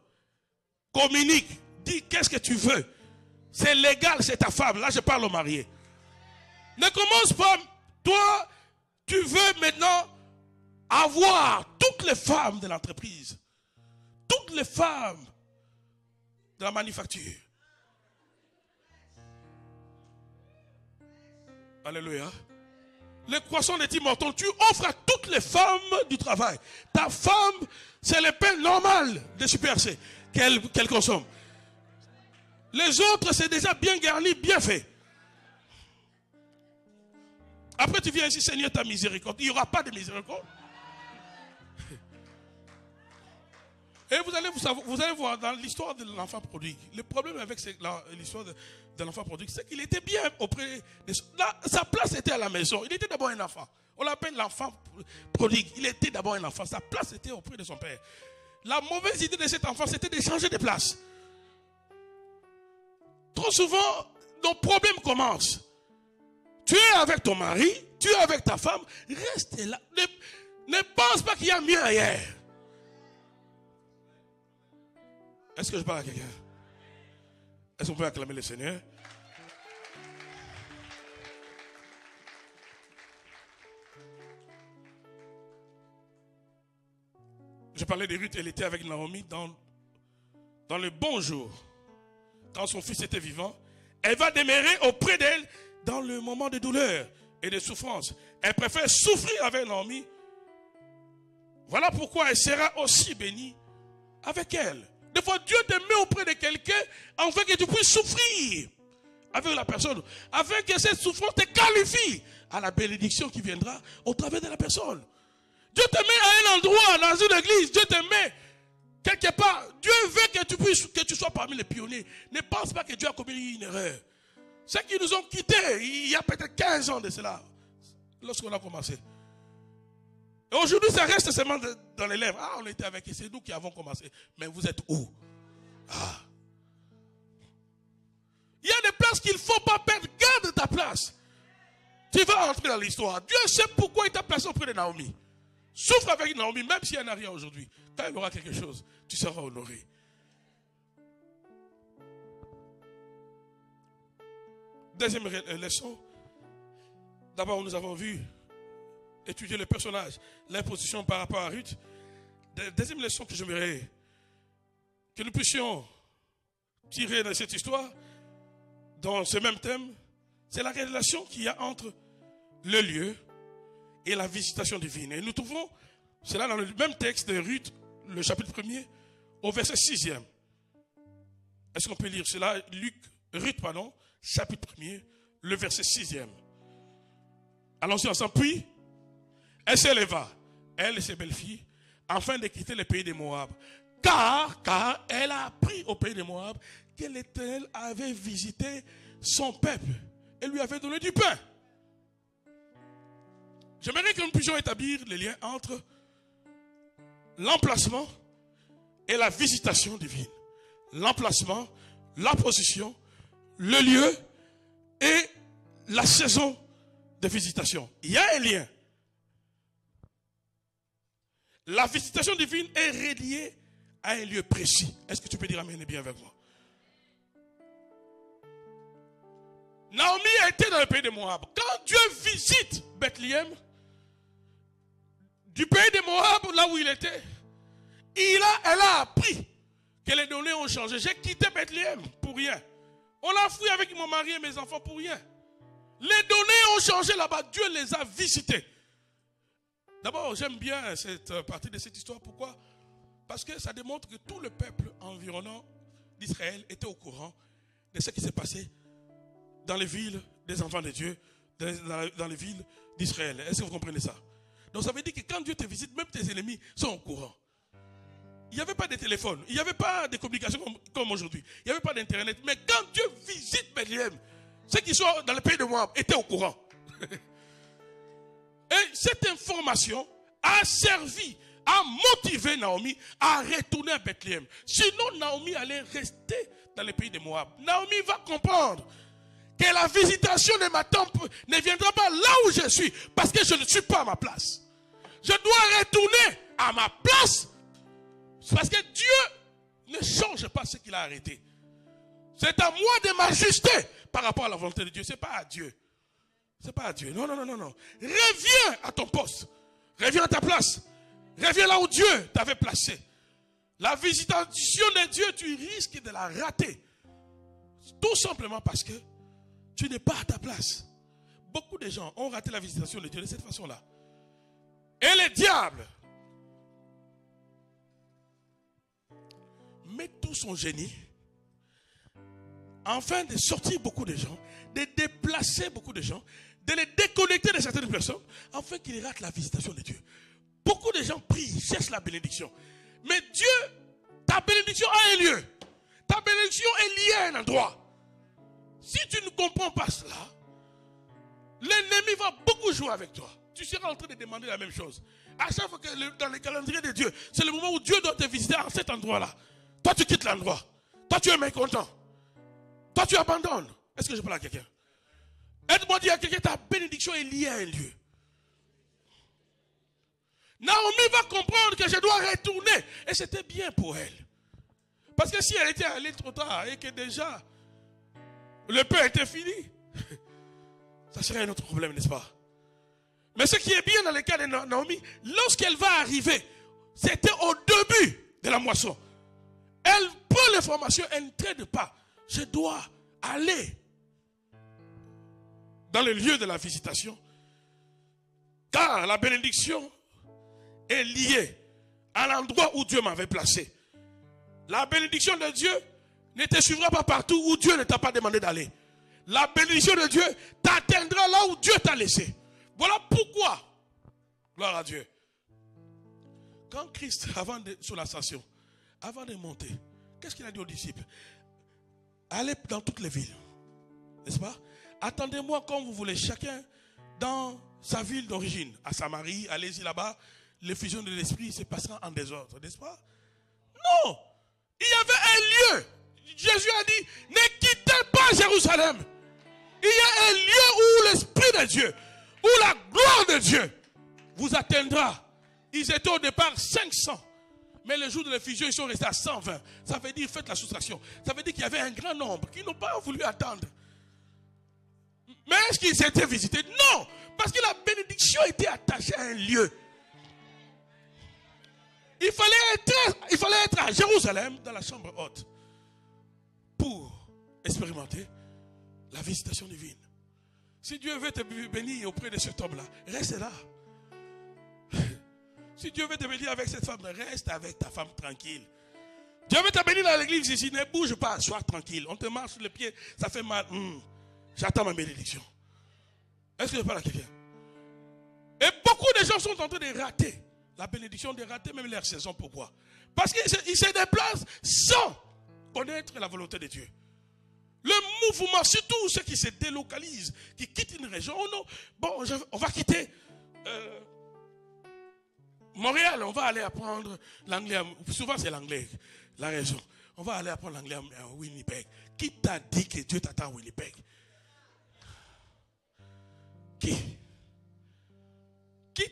communique, dis qu'est-ce que tu veux. C'est légal, c'est ta femme. Là, je parle au marié. Ne commence pas, toi, tu veux maintenant avoir toutes les femmes de l'entreprise, toutes les femmes de la manufacture. Alléluia. Le croissant de Tim Hortons, tu offres à toutes les femmes du travail. Ta femme, c'est le pain normal de Super C qu'elle consomme. Les autres, c'est déjà bien garni, bien fait. Après, tu viens ici, Seigneur, ta miséricorde. Il n'y aura pas de miséricorde. Et vous allez voir dans l'histoire de l'enfant prodigue. Le problème avec l'histoire de l'enfant prodigue, c'est qu'il était bien auprès de... sa place était à la maison. Il était d'abord un enfant. On l'appelle l'enfant prodigue. Il était d'abord un enfant. Sa place était auprès de son père. La mauvaise idée de cet enfant, c'était de changer de place. Trop souvent, nos problèmes commencent. Tu es avec ton mari, tu es avec ta femme, reste là. Ne pense pas qu'il y a mieux ailleurs. Est-ce que je parle à quelqu'un? Est-ce qu'on peut acclamer le Seigneur? parlais de Ruth, elle était avec Naomi dans le bon jour. Quand son fils était vivant, elle va demeurer auprès d'elle dans le moment de douleur et de souffrance. Elle préfère souffrir avec Naomi. Voilà pourquoi elle sera aussi bénie avec elle. Des fois, Dieu te met auprès de quelqu'un afin que tu puisses souffrir avec la personne, afin que cette souffrance te qualifie à la bénédiction qui viendra au travers de la personne. Dieu te met à un endroit dans une église, Dieu te met quelque part. Dieu veut que tu sois parmi les pionniers. Ne pense pas que Dieu a commis une erreur. Ceux qui nous ont quittés il y a peut-être 15 ans de cela, lorsqu'on a commencé. Et aujourd'hui, ça reste seulement dans les lèvres. Ah, on était avec eux, c'est nous qui avons commencé. Mais vous êtes où? Ah. Il y a des places qu'il ne faut pas perdre. Garde ta place. Tu vas entrer dans l'histoire. Dieu sait pourquoi il t'a placé auprès de Naomi. Souffre avec Naomi, même si elle n'a rien aujourd'hui. Quand elle aura quelque chose, tu seras honoré. Deuxième leçon. D'abord, nous avons vu étudier le personnage, l'imposition par rapport à Ruth. Deuxième leçon que j'aimerais que nous puissions tirer de cette histoire, dans ce même thème, c'est la relation qu'il y a entre le lieu et la visitation divine. Et nous trouvons cela dans le même texte de Ruth, le chapitre 1er, au verset 6e. Est-ce qu'on peut lire cela? Ruth, chapitre 1er, le verset 6e. Allons-y ensemble. Puis, elle s'éleva, elle et ses belles-filles, afin de quitter le pays de Moab. Car elle a appris au pays de Moab que l'Éternel avait visité son peuple et lui avait donné du pain. J'aimerais que nous puissions établir les liens entre l'emplacement et la visitation divine. L'emplacement, la position, le lieu et la saison de visitation. Il y a un lien. La visitation divine est reliée à un lieu précis. Est-ce que tu peux dire amen et bien avec moi? Naomi a été dans le pays de Moab. Quand Dieu visite Bethléem, du pays de Moab, là où il était, elle a appris que les données ont changé. J'ai quitté Bethléem pour rien. On l'a fui avec mon mari et mes enfants pour rien. Les données ont changé là-bas. Dieu les a visités. D'abord, j'aime bien cette partie de cette histoire. Pourquoi? Parce que ça démontre que tout le peuple environnant d'Israël était au courant de ce qui s'est passé dans les villes des enfants de Dieu, dans les villes d'Israël. Est-ce que vous comprenez ça? Donc ça veut dire que quand Dieu te visite, même tes ennemis sont au courant. Il n'y avait pas de téléphone, il n'y avait pas de communication comme aujourd'hui, il n'y avait pas d'internet. Mais quand Dieu visite Bethléem, ceux qui sont dans le pays de Moab étaient au courant. Et cette information a servi à motiver Naomi à retourner à Bethléem. Sinon, Naomi allait rester dans le pays de Moab. Naomi va comprendre que la visitation de ma tante ne viendra pas là où je suis, parce que je ne suis pas à ma place. Je dois retourner à ma place, parce que Dieu ne change pas ce qu'il a arrêté. C'est à moi de m'ajuster par rapport à la volonté de Dieu. Ce n'est pas à Dieu. Ce n'est pas à Dieu. Non. Reviens à ton poste. Reviens à ta place. Reviens là où Dieu t'avait placé. La visitation de Dieu, tu risques de la rater. Tout simplement parce que tu n'es pas à ta place. Beaucoup de gens ont raté la visitation de Dieu de cette façon-là. Et le diable met tout son génie afin de sortir beaucoup de gens, de déplacer beaucoup de gens, de les déconnecter de certaines personnes, afin qu'ils ratent la visitation de Dieu. Beaucoup de gens prient, cherchent la bénédiction. Mais Dieu, ta bénédiction a un lieu. Ta bénédiction est liée à un endroit. Si tu ne comprends pas cela, l'ennemi va beaucoup jouer avec toi. Tu seras en train de demander la même chose. À chaque fois que dans le calendrier de Dieu, c'est le moment où Dieu doit te visiter à cet endroit-là. Toi, tu quittes l'endroit. Toi, tu es mécontent. Toi, tu abandonnes. Est-ce que je parle à quelqu'un? Aide-moi à dire à quelqu'un, ta bénédiction est liée à un lieu. Naomi va comprendre que je dois retourner. Et c'était bien pour elle. Parce que si elle était allée trop tard et que déjà le pain était fini, ça serait un autre problème, n'est-ce pas? Mais ce qui est bien dans le cas de Naomi, lorsqu'elle va arriver, C'était au début de la moisson. Elle prend l'information, elle ne traite pas. Je dois aller dans le lieu de la visitation. Car la bénédiction est liée à l'endroit où Dieu m'avait placé. La bénédiction de Dieu ne te suivra pas partout où Dieu ne t'a pas demandé d'aller. La bénédiction de Dieu t'atteindra là où Dieu t'a laissé. Voilà pourquoi, gloire à Dieu, quand Christ, sur l'ascension, avant de monter, qu'est-ce qu'il a dit aux disciples? Allez dans toutes les villes, n'est-ce pas? Attendez-moi comme vous voulez, chacun dans sa ville d'origine. À Samarie, allez-y là-bas, l'effusion de l'esprit se passera en désordre, n'est-ce pas? Non! Il y avait un lieu. Jésus a dit, ne quittez pas Jérusalem. Il y a un lieu où l'Esprit de Dieu, où la gloire de Dieu vous atteindra. Ils étaient au départ 500. Mais le jour de l'effusion, ils sont restés à 120. Ça veut dire, faites la soustraction. Ça veut dire qu'il y avait un grand nombre qui n'ont pas voulu attendre. Mais est-ce qu'ils étaient visités? Non. Parce que la bénédiction était attachée à un lieu. Il fallait être à Jérusalem, dans la chambre haute, pour expérimenter la visitation divine. Si Dieu veut te bénir auprès de cet homme-là, reste là. Si Dieu veut te bénir avec cette femme, reste avec ta femme tranquille. Dieu veut te bénir dans l'église ici, ne bouge pas, sois tranquille. On te marche sur les pieds, ça fait mal. J'attends ma bénédiction. Est-ce que je parle à quelqu'un? Et beaucoup de gens sont en train de rater la bénédiction, de rater même leur saison. Pourquoi? Parce qu'ils se déplacent sans connaître la volonté de Dieu. Le mouvement, surtout ceux qui se délocalisent, qui quittent une région. Oh non, bon, on va quitter Montréal, on va aller apprendre l'anglais. Souvent c'est l'anglais, la région. On va aller apprendre l'anglais à Winnipeg. Qui t'a dit que Dieu t'attend à Winnipeg? Qui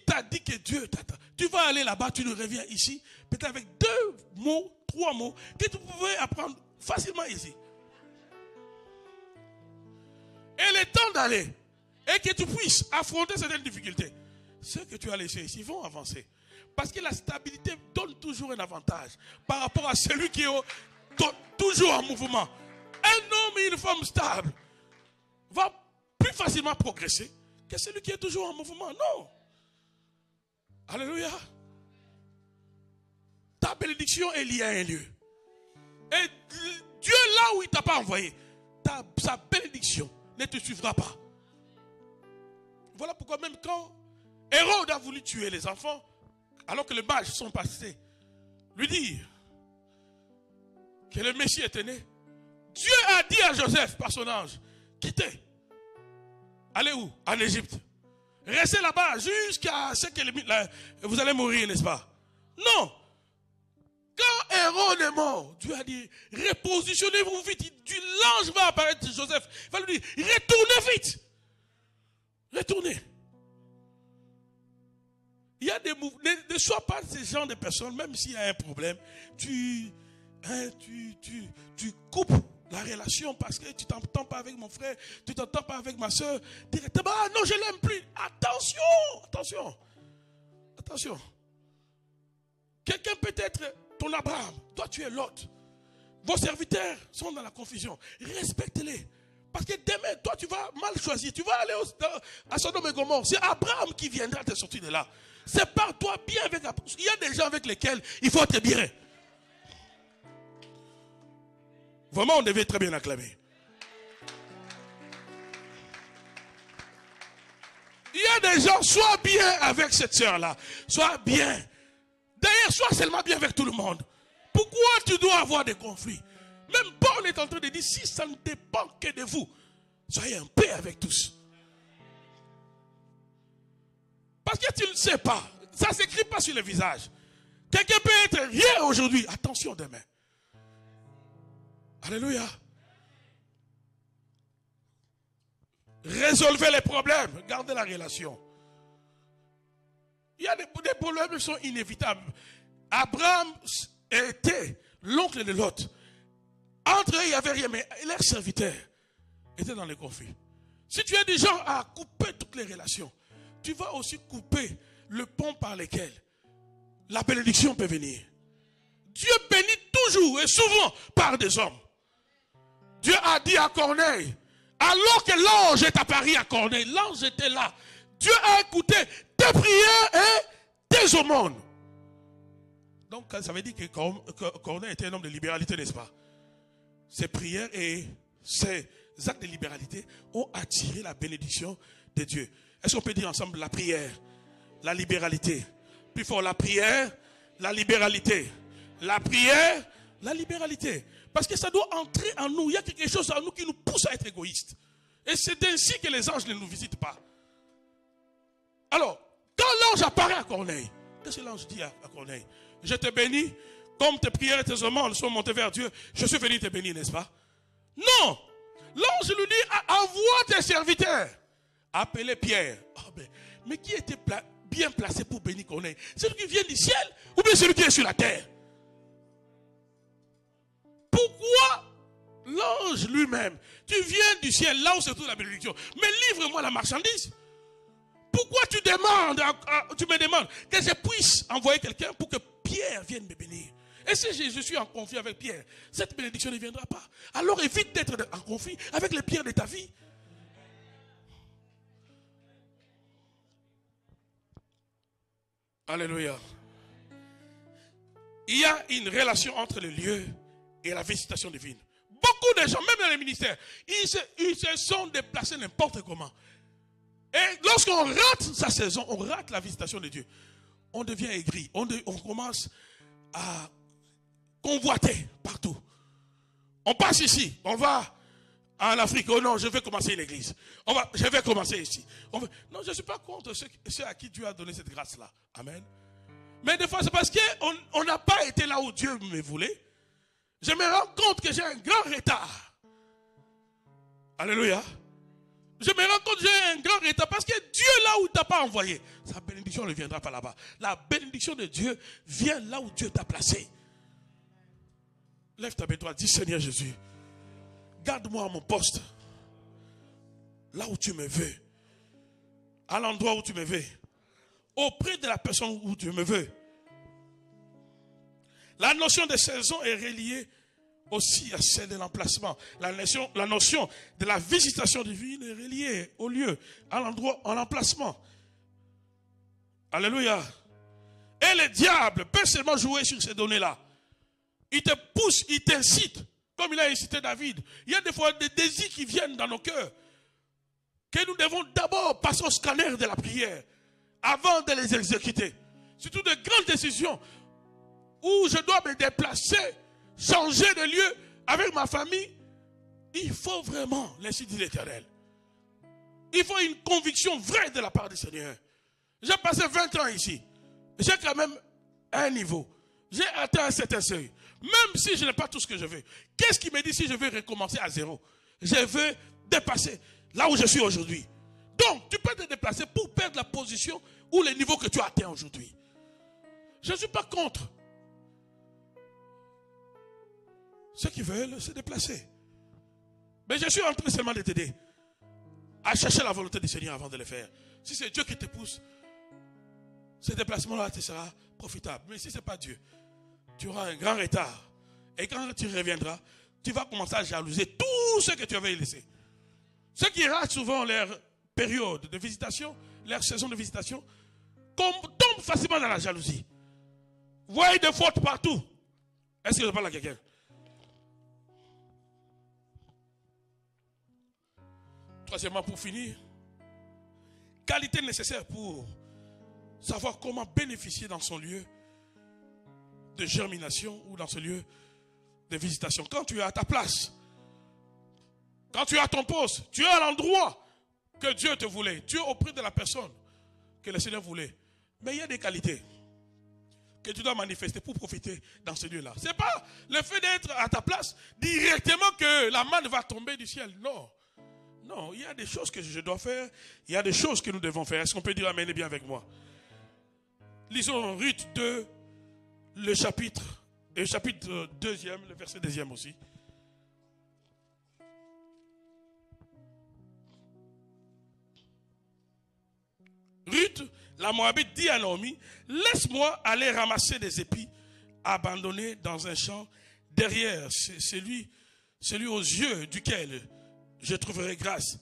t'a dit que Dieu t'attend? Tu vas aller là-bas, tu nous reviens ici, peut-être avec 2 mots, 3 mots, que tu pouvais apprendre facilement ici. Et le temps d'aller, et que tu puisses affronter certaines difficultés, ceux que tu as laissés ici vont avancer. Parce que la stabilité donne toujours un avantage par rapport à celui qui est toujours en mouvement. Un homme et une femme stable va plus facilement progresser que celui qui est toujours en mouvement. Non. Alléluia. Ta bénédiction est liée à un lieu. Et Dieu, là où il ne t'a pas envoyé, sa bénédiction ne te suivra pas. Voilà pourquoi même quand Hérode a voulu tuer les enfants, alors que les mages sont passés, lui dire que le Messie était né, Dieu a dit à Joseph par son ange, quittez. Allez où? En Égypte. Restez là-bas jusqu'à ce que vous allez mourir, n'est-ce pas? Non. Quand Hérode est mort, Dieu a dit, repositionnez-vous vite. L'ange va apparaître, Joseph. Il va lui dire, retournez vite. Retournez. Il y a des mouvements. Ne sois pas ce genre de personnes, même s'il y a un problème, tu coupes la relation parce que tu ne t'entends pas avec mon frère, tu ne t'entends pas avec ma soeur. Directement, ah non, je ne l'aime plus. Attention, attention, attention. Quelqu'un peut être ton Abraham, toi tu es Lot. Vos serviteurs sont dans la confusion. Respecte-les. Parce que demain, toi tu vas mal choisir. Tu vas aller à Sodome et Gomorrhe. C'est Abraham qui viendra te sortir de là. Sépare-toi bien avec Abraham. Il y a des gens avec lesquels il faut être bien. Vraiment, on devait très bien acclamer. Il y a des gens, sois bien avec cette sœur-là. Sois bien. D'ailleurs, sois seulement bien avec tout le monde. Pourquoi tu dois avoir des conflits? Même Paul est en train de dire, si ça ne dépend que de vous, soyez en paix avec tous. Parce que tu ne sais pas. Ça ne s'écrit pas sur le visage. Quelqu'un peut être rien aujourd'hui. Attention demain. Alléluia. Résolvez les problèmes. Gardez la relation. Il y a des problèmes qui sont inévitables. Abraham était l'oncle de Lot. Entre eux, il n'y avait rien, mais leurs serviteurs étaient dans les conflits. Si tu es du genre à couper toutes les relations, tu vas aussi couper le pont par lequel la bénédiction peut venir. Dieu bénit toujours et souvent par des hommes. Dieu a dit à Corneille, alors que l'ange est apparu à Corneille, l'ange était là. Dieu a écouté tes prières et tes aumônes. Donc ça veut dire que Corneille était un homme de libéralité, n'est-ce pas? Ses prières et ses actes de libéralité ont attiré la bénédiction de Dieu. Est-ce qu'on peut dire ensemble la prière, la libéralité? Plus fort, la prière, la libéralité. La prière, la libéralité. Parce que ça doit entrer en nous. Il y a quelque chose en nous qui nous pousse à être égoïstes. Et c'est ainsi que les anges ne nous visitent pas. Alors, quand l'ange apparaît à Corneille, qu'est-ce que l'ange dit à Corneille? Je te bénis, comme tes prières et tes aumônes sont montées vers Dieu, je suis venu te bénir, n'est-ce pas? Non! L'ange lui dit, envoie tes serviteurs. Appelez Pierre. Oh, mais qui était bien placé pour bénir Corneille? Celui qui vient du ciel ou bien celui qui est sur la terre? Pourquoi l'ange lui-même? Tu viens du ciel, là où se trouve la bénédiction. Mais livre-moi la marchandise. Pourquoi tu me demandes que je puisse envoyer quelqu'un pour que Pierre vienne me bénir? Et si je suis en conflit avec Pierre, cette bénédiction ne viendra pas. Alors évite d'être en conflit avec les pierres de ta vie. Alléluia. Il y a une relation entre le lieu et la visitation divine. Beaucoup de gens, même dans les ministères, ils se sont déplacés n'importe comment. Et lorsqu'on rate sa saison, on rate la visitation de Dieu, on devient aigri, on commence à convoiter partout. On passe ici, on va en Afrique, oh non, je vais commencer une église. Je vais commencer ici. Non, je ne suis pas contre ceux à qui Dieu a donné cette grâce-là. Amen. Mais des fois, c'est parce qu'on n'a pas été là où Dieu me voulait. Je me rends compte que j'ai un grand retard. Alléluia. Je me rends compte que j'ai un grand retard parce que Dieu, là où il ne t'a pas envoyé, sa bénédiction ne viendra pas là-bas. La bénédiction de Dieu vient là où Dieu t'a placé. Lève ta main, toi, dis Seigneur Jésus, garde-moi à mon poste, là où tu me veux, à l'endroit où tu me veux, auprès de la personne où tu me veux. La notion de saison est reliée aussi à celle de l'emplacement. La notion de la visitation divine est reliée au lieu, à l'endroit, à l'emplacement. Alléluia. Et le diable peut seulement jouer sur ces données-là. Il te pousse, il t'incite, comme il a incité David. Il y a des fois des désirs qui viennent dans nos cœurs, que nous devons d'abord passer au scanner de la prière, avant de les exécuter. Surtout de grandes décisions, où je dois me déplacer, changer de lieu avec ma famille, il faut vraiment l'inciter de l'Éternel. Il faut une conviction vraie de la part du Seigneur. J'ai passé 20 ans ici. J'ai quand même un niveau. J'ai atteint un certain seuil. Même si je n'ai pas tout ce que je veux. Qu'est-ce qui me dit si je veux recommencer à zéro? Je veux dépasser là où je suis aujourd'hui. Donc, tu peux te déplacer pour perdre la position ou le niveau que tu as atteint aujourd'hui. Je ne suis pas contre. Ceux qui veulent se déplacer. Mais je suis en train seulement de t'aider à chercher la volonté du Seigneur avant de le faire. Si c'est Dieu qui te pousse, ce déplacement-là te sera profitable. Mais si ce n'est pas Dieu, tu auras un grand retard. Et quand tu reviendras, tu vas commencer à jalouser tout ce que tu avais laissé. Ceux qui ratent souvent leur période de visitation, leur saison de visitation, tombent facilement dans la jalousie. Voyez des fautes partout. Est-ce que je parle à quelqu'un? Troisièmement, pour finir, qualité nécessaire pour savoir comment bénéficier dans son lieu de germination ou dans ce lieu de visitation. Quand tu es à ta place, quand tu es à ton poste, tu es à l'endroit que Dieu te voulait, tu es auprès de la personne que le Seigneur voulait. Mais il y a des qualités que tu dois manifester pour profiter dans ce lieu-là. Ce n'est pas le fait d'être à ta place directement que la manne va tomber du ciel. Non. Non, il y a des choses que je dois faire, il y a des choses que nous devons faire. Est-ce qu'on peut dire amen bien avec moi? Lisons Ruth 2, le chapitre 2e, le verset 2e aussi. Ruth, La Moabite dit à Naomi, laisse-moi aller ramasser des épis abandonnés dans un champ derrière celui aux yeux duquel je trouverai grâce.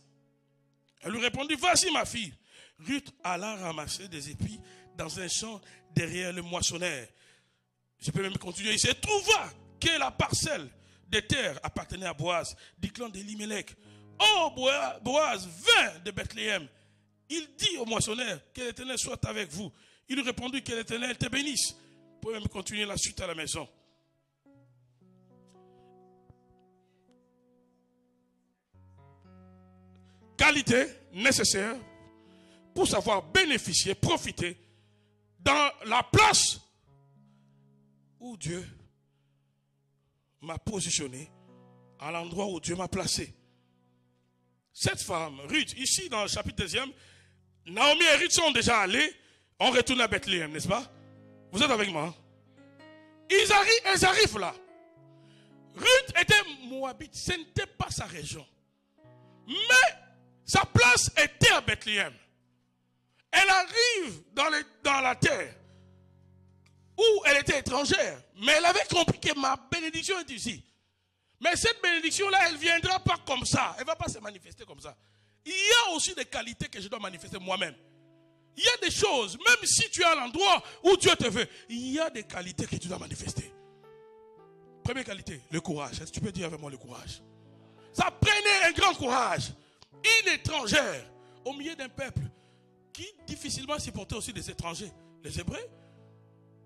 Elle lui répondit, vas-y ma fille. Ruth alla ramasser des épis dans un champ derrière le moissonneur. Je peux même continuer. Il se trouva que la parcelle de terre appartenait à Boaz, du clan d'Elimelech. Oh Boaz, vint de Bethléem. Il dit au moissonneur, que l'Éternel soit avec vous. Il lui répondit, que l'Éternel te bénisse. Vous pouvez même continuer la suite à la maison. Qualité nécessaire pour savoir bénéficier, profiter dans la place où Dieu m'a positionné, à l'endroit où Dieu m'a placé. Cette femme, Ruth, ici dans le chapitre 2e, Naomi et Ruth sont déjà allés, on retourne à Bethléem, n'est-ce pas? Vous êtes avec moi? Ils arrivent là. Ruth était moabite, ce n'était pas sa région. Mais sa place était à Bethléem. Elle arrive dans la terre où elle était étrangère. Mais elle avait compris que ma bénédiction est ici. Mais cette bénédiction-là, elle ne viendra pas comme ça. Elle ne va pas se manifester comme ça. Il y a aussi des qualités que je dois manifester moi-même. Il y a des choses, même si tu es à l'endroit où Dieu te veut, il y a des qualités que tu dois manifester. Première qualité, le courage. Est-ce que tu peux dire avec moi le courage? Ça prenait un grand courage. Une étrangère au milieu d'un peuple qui difficilement supportait aussi des étrangers, les Hébreux,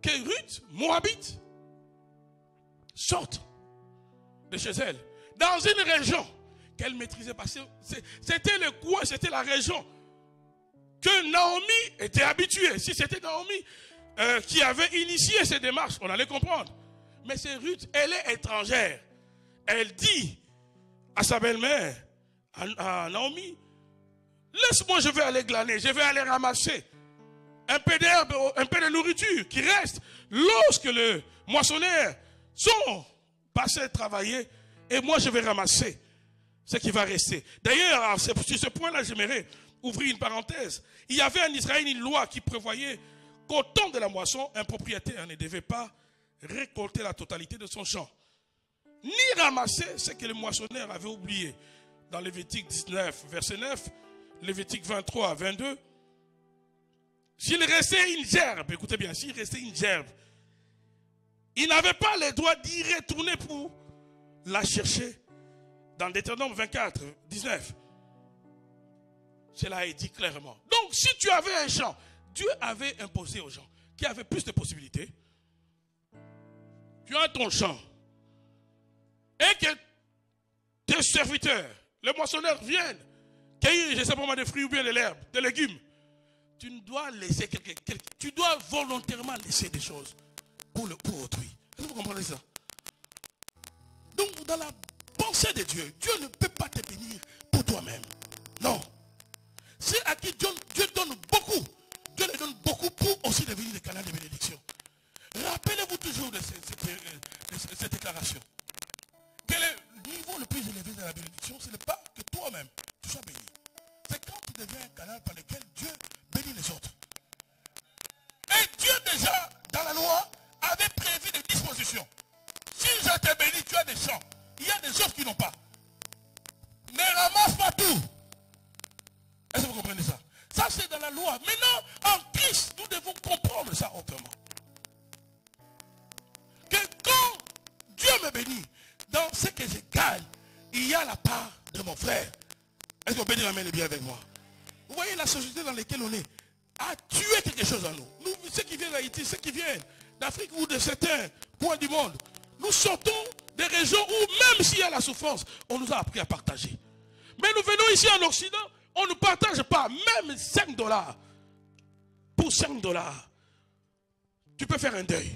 que Ruth, Moabite, sorte de chez elle, dans une région qu'elle maîtrisait pas. C'était le coin, c'était la région que Naomi était habituée. Si c'était Naomi qui avait initié ces démarches, on allait comprendre. Mais c'est Ruth, elle est étrangère. Elle dit à sa belle-mère, à Naomi, laisse-moi, je vais aller glaner, je vais aller ramasser un peu d'herbe, un peu de nourriture qui reste lorsque le moissonneur sont passés travailler, et moi je vais ramasser ce qui va rester. D'ailleurs, sur ce point-là, j'aimerais ouvrir une parenthèse. Il y avait en Israël une loi qui prévoyait qu'au temps de la moisson, un propriétaire ne devait pas récolter la totalité de son champ, ni ramasser ce que le moissonneur avait oublié. Dans Lévitique 19, verset 9, Lévitique 23, 22, s'il restait une gerbe, écoutez bien, s'il restait une gerbe, il n'avait pas le droit d'y retourner pour la chercher. Dans Deutéronome 24, 19, cela est dit clairement. Donc, si tu avais un champ, Dieu avait imposé aux gens qui avaient plus de possibilités. Tu as ton champ et que tes serviteurs, les moissonneurs viennent cueillir, je ne sais pas moi, des fruits ou bien de l'herbe, des légumes. Tu ne dois laisser tu dois volontairement laisser des choses pour autrui. Est-ce que vous comprenez ça? Donc, dans la pensée de Dieu, Dieu ne peut pas te bénir pour toi-même. Non. C'est à qui Dieu donne beaucoup. Dieu le donne beaucoup pour aussi devenir des canaux de bénédiction. Rappelez-vous toujours de cette déclaration. Que le niveau le plus élevé de la bénédiction, ce n'est pas que toi-même tu sois béni. C'est quand tu deviens un canal par lequel Dieu bénit les autres. Et Dieu déjà, dans la loi, avait prévu des dispositions. Si je te bénis, tu as des champs. Il y a des choses qui n'ont pas. Ne ramasse pas tout. Est-ce que vous comprenez ça? Ça, c'est dans la loi. Maintenant, en Christ, nous devons comprendre ça autrement. Que quand Dieu me bénit, dans ce que je gagne, il y a la part de mon frère. Est-ce qu'on peut dire amen et bien avec moi? Vous voyez la société dans laquelle on est a tué quelque chose en nous. Nous, ceux qui viennent d'Haïti, ceux qui viennent d'Afrique ou de certains points du monde, nous sortons des régions où même s'il y a la souffrance, on nous a appris à partager. Mais nous venons ici en Occident, on ne partage pas, même 5 $. Pour 5 $, tu peux faire un deuil.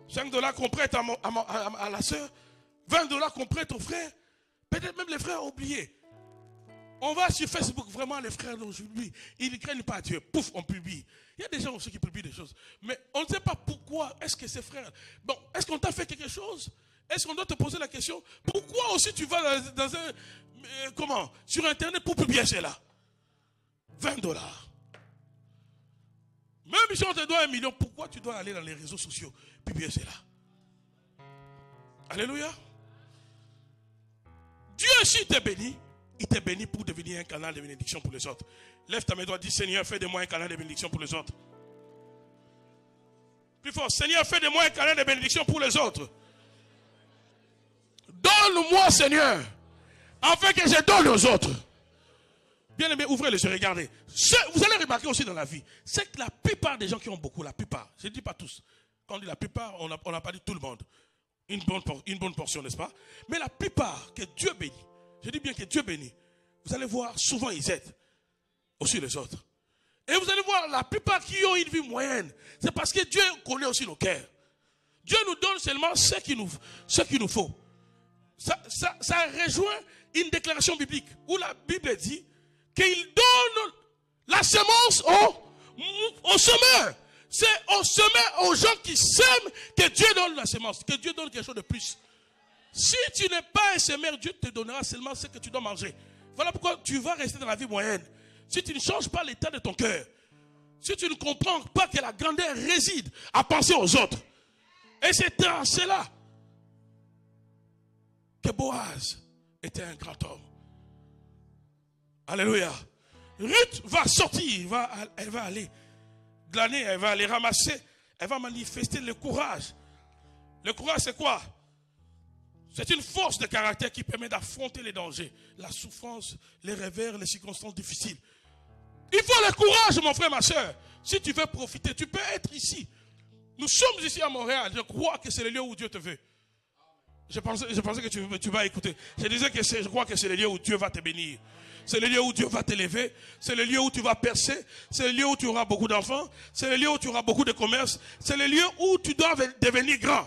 5 $ qu'on prête à la soeur, 20 $ qu'on prête au frère, peut-être même les frères ont oublié. On va sur Facebook, vraiment les frères d'aujourd'hui, ils ne craignent pas Dieu. Pouf, on publie. Il y a des gens aussi qui publient des choses. Mais on ne sait pas pourquoi est-ce que ces frères... Bon, est-ce qu'on t'a fait quelque chose? Est-ce qu'on doit te poser la question? Pourquoi aussi tu vas dans un... sur Internet pour publier cela? 20 $. Même si on te doit 1 million, pourquoi tu dois aller dans les réseaux sociaux publier cela? Alléluia. Dieu, s'il te bénit, il te bénit pour devenir un canal de bénédiction pour les autres. Lève ta main droite, dis Seigneur, fais de moi un canal de bénédiction pour les autres. Plus fort, Seigneur, fais de moi un canal de bénédiction pour les autres. Donne-moi, Seigneur, afin que je donne aux autres. Bien aimé, ouvrez les yeux, regardez. Vous allez remarquer aussi dans la vie, c'est que la plupart des gens qui ont beaucoup, la plupart, je ne dis pas tous, quand on dit la plupart, on n'a pas dit tout le monde. Une bonne portion, n'est-ce pas? Mais la plupart que Dieu bénit, je dis bien que Dieu bénit, vous allez voir, souvent ils aident aussi les autres. Et vous allez voir, la plupart qui ont une vie moyenne, c'est parce que Dieu connaît aussi nos cœurs. Dieu nous donne seulement ce qu'il nous faut. Ça rejoint une déclaration biblique où la Bible dit qu'il donne la semence au semeur. C'est au semeur, aux gens qui sèment, que Dieu donne la semence, que Dieu donne quelque chose de plus. Si tu n'es pas un semeur, Dieu te donnera seulement ce que tu dois manger. Voilà pourquoi tu vas rester dans la vie moyenne. Si tu ne changes pas l'état de ton cœur, si tu ne comprends pas que la grandeur réside à penser aux autres, et c'est dans cela que Boaz était un grand homme. Alléluia. Ruth va sortir, elle va aller glaner, elle va aller ramasser, elle va manifester le courage. Le courage, c'est quoi? C'est une force de caractère qui permet d'affronter les dangers, la souffrance, les revers, les circonstances difficiles. Il faut le courage, mon frère, ma soeur. Si tu veux profiter, tu peux être ici. Nous sommes ici à Montréal. Je crois que c'est le lieu où Dieu te veut. Je pensais que tu vas écouter. Je disais que je crois que c'est le lieu où Dieu va te bénir. C'est le lieu où Dieu va t'élever. C'est le lieu où tu vas percer. C'est le lieu où tu auras beaucoup d'enfants. C'est le lieu où tu auras beaucoup de commerce. C'est le lieu où tu dois devenir grand.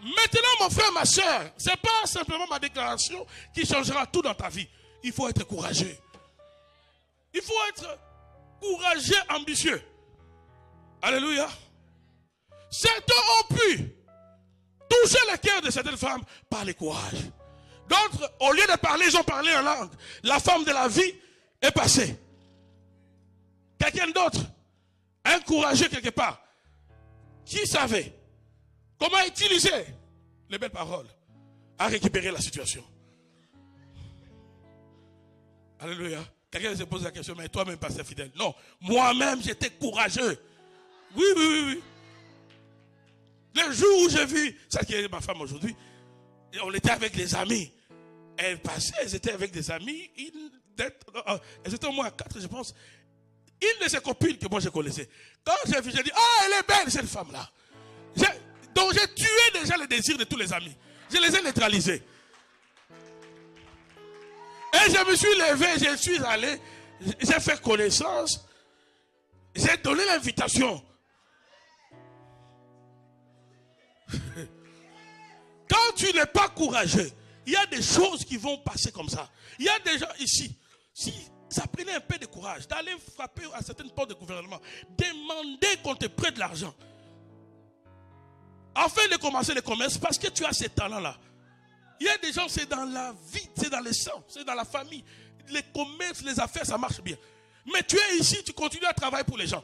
Maintenant, mon frère, ma soeur, ce n'est pas simplement ma déclaration qui changera tout dans ta vie. Il faut être courageux. Il faut être courageux, ambitieux. Alléluia. Certains ont pu toucher le cœur de certaines femmes par le courage. D'autres, au lieu de parler, ils ont parlé en langue. La femme de la vie est passée. Quelqu'un d'autre, un courageux quelque part, qui savait comment utiliser les belles paroles à récupérer la situation. Alléluia. Quelqu'un se pose la question, mais toi-même, pasteur fidèle. Non, moi-même, j'étais courageux. Oui. Le jour où j'ai vu, ça qui est ma femme aujourd'hui, on était avec des amis. Elle passait, elles étaient avec des amis. Elles étaient au moins 4, je pense. Une de ses copines que moi je connaissais. Quand j'ai vu, j'ai dit, ah, elle est belle, cette femme-là. Donc j'ai tué déjà le désir de tous les amis. Je les ai neutralisés. Et je me suis levé, je suis allé, j'ai fait connaissance. J'ai donné l'invitation. Quand tu n'es pas courageux, il y a des choses qui vont passer comme ça. Il y a des gens ici, si ça prenait un peu de courage d'aller frapper à certaines portes de gouvernement, demander qu'on te prête de l'argent, afin de commencer le commerce, parce que tu as ces talents-là. Il y a des gens, c'est dans la vie, c'est dans le sang, c'est dans la famille. Les commerces, les affaires, ça marche bien. Mais tu es ici, tu continues à travailler pour les gens.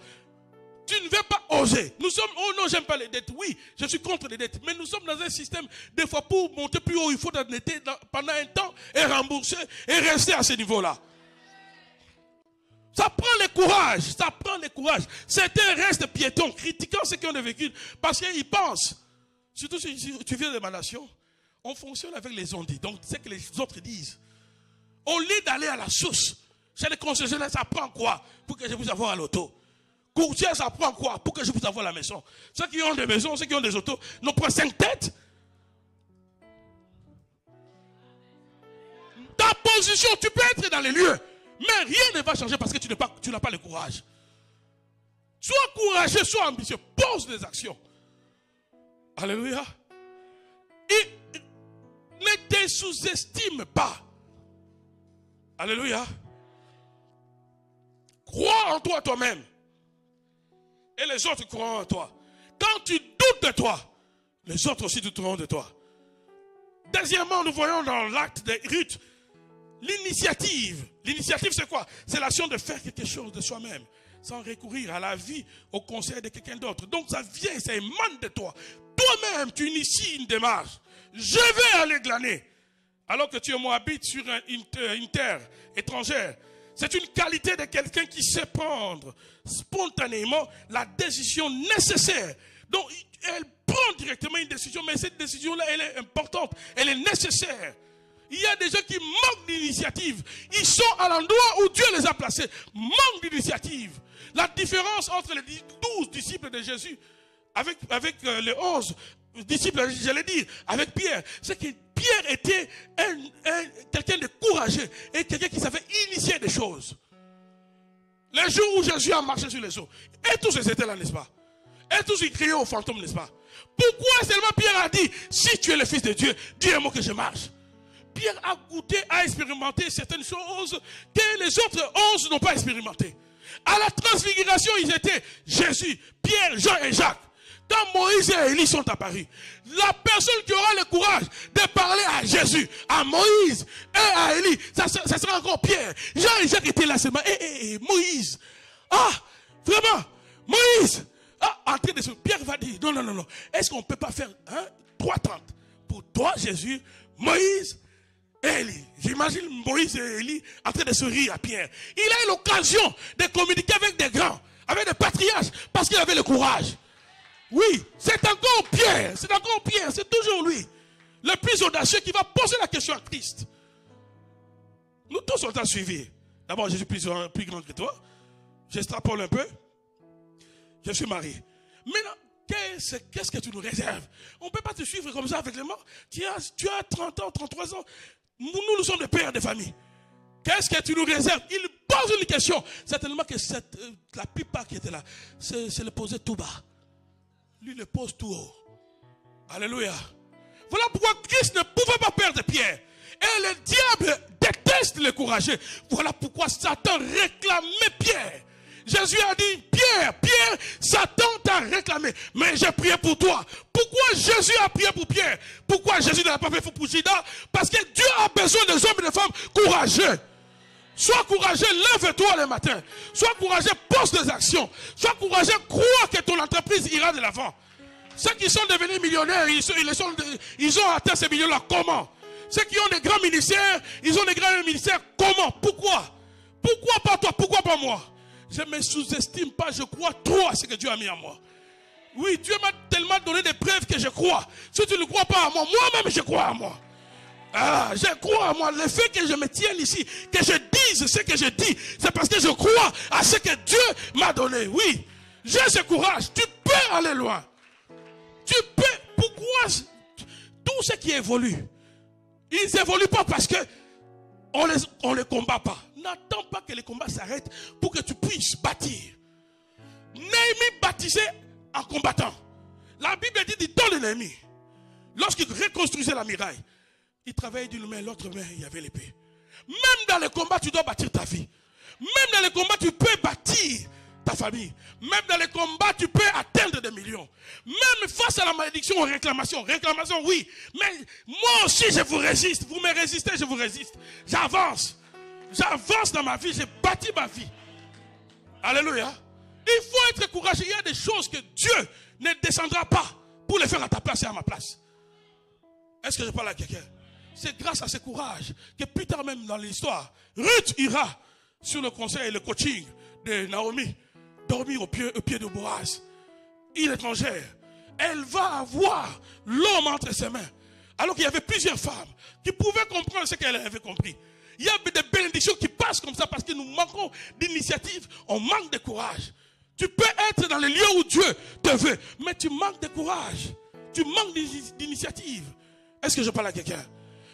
Tu ne veux pas oser. Nous sommes, oh non, j'aime pas les dettes. Oui, je suis contre les dettes. Mais nous sommes dans un système, des fois pour monter plus haut, il faut d'endetter pendant un temps et rembourser et rester à ce niveau-là. Ça prend le courage, ça prend le courage. Certains restent piétons, critiquant ceux qui ont vécu, parce qu'ils pensent. Surtout si tu viens de ma nation, on fonctionne avec les ondits. Donc, c'est que les autres disent. Au lieu d'aller à la source, chez les concessionnaires, ça prend quoi pour que je puisse avoir un auto? Courtier, ça prend quoi pour que je puisse avoir la maison? Ceux qui ont des maisons, ceux qui ont des autos, n'ont pas 5 têtes. Ta position, tu peux être dans les lieux, mais rien ne va changer parce que tu n'as pas le courage. Sois courageux, sois ambitieux, pose des actions. Alléluia. Et ne te sous-estime pas. Alléluia. Crois en toi-même. Et les autres croiront en toi. Quand tu doutes de toi, les autres aussi douteront de toi. Deuxièmement, nous voyons dans l'acte de Ruth l'initiative. L'initiative, c'est quoi? C'est l'action de faire quelque chose de soi-même. sans recourir à la vie, au conseil de quelqu'un d'autre. Donc ça vient, ça émane de toi. Toi-même, tu inities une démarche. Je vais aller glaner. Alors que tu et moi habites sur une terre étrangère. C'est une qualité de quelqu'un qui sait prendre spontanément la décision nécessaire. Donc, elle prend directement une décision, mais cette décision-là, elle est importante, elle est nécessaire. Il y a des gens qui manquent d'initiative. Ils sont à l'endroit où Dieu les a placés. Manquent d'initiative. La différence entre les 12 disciples de Jésus avec les 11 disciples, j'allais dire, avec Pierre, c'est que Pierre était quelqu'un de courageux et quelqu'un qui savait initier des choses. Les jours où Jésus a marché sur les eaux, et tous ils étaient là, n'est-ce pas? Et tous ils criaient aux fantômes, n'est-ce pas? Pourquoi seulement Pierre a dit, si tu es le Fils de Dieu, dis un mot que je marche? Pierre a goûté, a expérimenté certaines choses que les autres 11 n'ont pas expérimentées. À la transfiguration, ils étaient Jésus, Pierre, Jean et Jacques. Quand Moïse et Élie sont apparus, la personne qui aura le courage de parler à Jésus, à Moïse et à Élie, ça sera encore Pierre. Jean et Jacques étaient là seulement. Moïse. Ah, vraiment, Moïse. Ah, en train de se... Pierre va dire, non. Est-ce qu'on ne peut pas faire 3:30 pour toi, Jésus, Moïse et Élie? J'imagine Moïse et Élie en train de se rire à Pierre. Il a eu l'occasion de communiquer avec des grands, avec des patriarches, parce qu'il avait le courage. Oui, c'est encore Pierre, c'est toujours lui, le plus audacieux qui va poser la question à Christ. Nous tous on t'a suivi. D'abord, je suis plus grand que toi. J'extrapole un peu. Je suis marié. Maintenant, qu'est-ce que tu nous réserves? On ne peut pas te suivre comme ça avec les morts. Tu as 30 ans, 33 ans. Nous sommes des pères de famille. Qu'est-ce que tu nous réserves? Il pose une question. Certainement que la plupart qui étaient là, c'est le poser tout bas. Lui le pose tout haut. Alléluia. Voilà pourquoi Christ ne pouvait pas perdre Pierre. Et le diable déteste les courageux. Voilà pourquoi Satan réclamait Pierre. Jésus a dit, Pierre, Satan t'a réclamé. Mais j'ai prié pour toi. Pourquoi Jésus a prié pour Pierre? Pourquoi Jésus n'a pas fait pour Judas? Parce que Dieu a besoin des hommes et des femmes courageux. Sois courageux, lève-toi le matin. Sois courageux, pose des actions. Sois courageux, crois que ton entreprise ira de l'avant. Ceux qui sont devenus millionnaires, ils ont atteint ces millions-là. Comment? Ceux qui ont des grands ministères, ils ont des grands ministères. Comment? Pourquoi? Pourquoi pas toi? Pourquoi pas moi? Je ne me sous-estime pas, je crois trop à ce que Dieu a mis en moi. Oui, Dieu m'a tellement donné des preuves que je crois. Si tu ne crois pas à moi, moi-même je crois à moi. Ah, je crois à moi. Le fait que je me tienne ici, que je dise ce que je dis, c'est parce que je crois à ce que Dieu m'a donné. Oui, j'ai ce courage. Tu peux aller loin. Tu peux. Pourquoi tout ce qui évolue, ils n'évoluent pas parce que on les combat pas. N'attends pas que les combats s'arrêtent pour que tu puisses bâtir. Néhémie bâtissait en combattant. La Bible dit dans l'ennemi. Lorsqu'il reconstruisait la muraille, il travaillait d'une main, l'autre main, il y avait l'épée. Même dans les combats, tu dois bâtir ta vie. Même dans les combats, tu peux bâtir ta famille. Même dans les combats, tu peux atteindre des millions. Même face à la malédiction, aux réclamations. Réclamation, oui. Mais moi aussi, je vous résiste. Vous me résistez, je vous résiste. J'avance. J'avance dans ma vie. J'ai bâti ma vie. Alléluia. Il faut être courageux. Il y a des choses que Dieu ne descendra pas pour les faire à ta place et à ma place. Est-ce que je parle à quelqu'un? C'est grâce à ce courage que plus tard même dans l'histoire, Ruth ira sur le conseil et le coaching de Naomi, dormir au pied de Boaz, une étrangère. Elle va avoir l'homme entre ses mains. Alors qu'il y avait plusieurs femmes qui pouvaient comprendre ce qu'elle avait compris. Il y a des bénédictions qui passent comme ça parce que nous manquons d'initiative, on manque de courage. Tu peux être dans les lieux où Dieu te veut, mais tu manques de courage. Tu manques d'initiative. Est-ce que je parle à quelqu'un?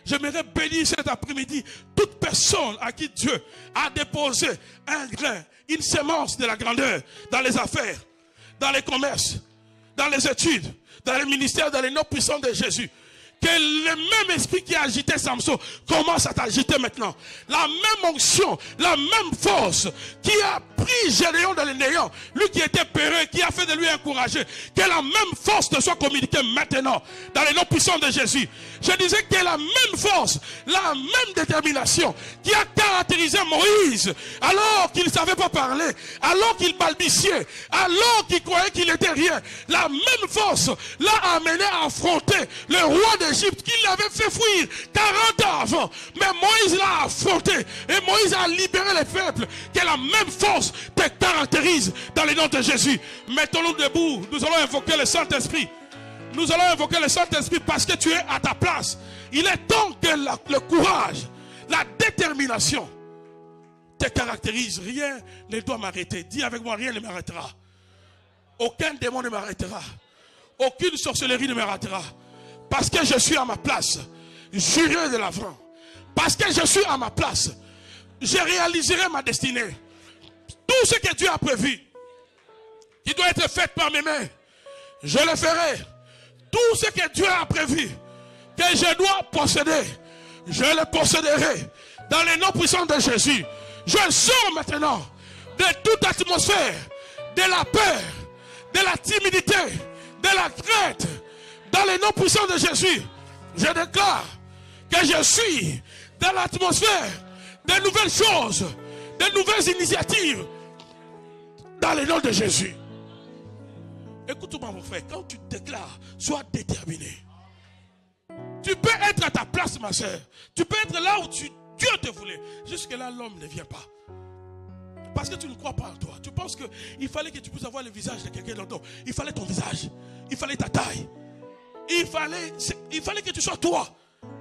J'aimerais bénir cet après-midi toute personne à qui Dieu a déposé un grain, une semence de la grandeur dans les affaires, dans les commerces, dans les études, dans les ministères, dans les noms puissants de Jésus. Que le même esprit qui agitait Samson commence à t'agiter maintenant. La même onction, la même force qui a pris pris Gédéon dans les néants, lui qui était peureux, qui a fait de lui un courageux, que la même force te soit communiquée maintenant, dans les noms puissants de Jésus. Je disais que la même force, la même détermination, qui a caractérisé Moïse, alors qu'il ne savait pas parler, alors qu'il balbutiait, alors qu'il croyait qu'il n'était rien, la même force l'a amené à affronter le roi d'Égypte, qui l'avait fait fuir 40 ans avant. Mais Moïse l'a affronté, et Moïse a libéré les peuples. Que la même force te caractérise dans le nom de Jésus. Mettons-nous debout, nous allons invoquer le Saint-Esprit. Nous allons invoquer le Saint-Esprit parce que tu es à ta place. Il est temps que le courage, la détermination te caractérise. Rien ne doit m'arrêter. Dis avec moi, rien ne m'arrêtera. Aucun démon ne m'arrêtera. Aucune sorcellerie ne m'arrêtera. Parce que je suis à ma place. Juré de l'avant. Parce que je suis à ma place. Je réaliserai ma destinée. Tout ce que Dieu a prévu, qui doit être fait par mes mains, je le ferai. Tout ce que Dieu a prévu, que je dois posséder, je le posséderai. Dans les noms puissants de Jésus, je sors maintenant de toute atmosphère, de la peur, de la timidité, de la crainte. Dans les noms puissants de Jésus, je déclare que je suis dans l'atmosphère de nouvelles choses, de nouvelles initiatives, dans le nom de Jésus. Écoute-moi mon frère, quand tu déclares, sois déterminé. Tu peux être à ta place ma soeur, tu peux être là où Dieu te voulait. Jusque là l'homme ne vient pas. Parce que tu ne crois pas en toi. Tu penses qu'il fallait que tu puisses avoir le visage de quelqu'un d'autre. Il fallait ton visage, il fallait ta taille. Il fallait que tu sois toi,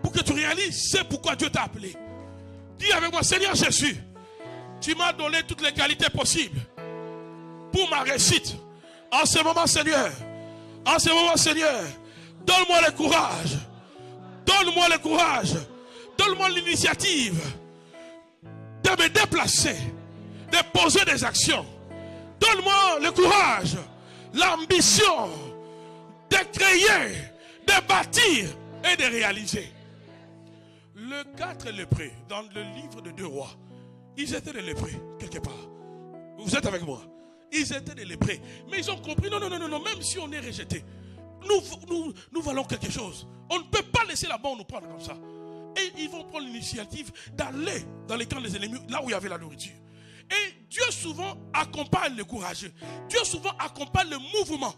pour que tu réalises c'est pourquoi Dieu t'a appelé. Dis avec moi, Seigneur Jésus, tu m'as donné toutes les qualités possibles pour ma réussite. En ce moment, Seigneur, donne-moi le courage. Donne-moi le courage. Donne-moi l'initiative de me déplacer, de poser des actions. Donne-moi le courage, l'ambition de créer, de bâtir et de réaliser. Le 4 lépreux, dans le livre de 2 rois, ils étaient des lépreux, quelque part. Vous êtes avec moi? Ils étaient des lépreux. Mais ils ont compris, non, même si on est rejeté, nous valons quelque chose. On ne peut pas laisser là-bas nous prendre comme ça. Et ils vont prendre l'initiative d'aller dans les camps des ennemis, là où il y avait la nourriture. Et Dieu souvent accompagne les courageux. Dieu souvent accompagne le mouvement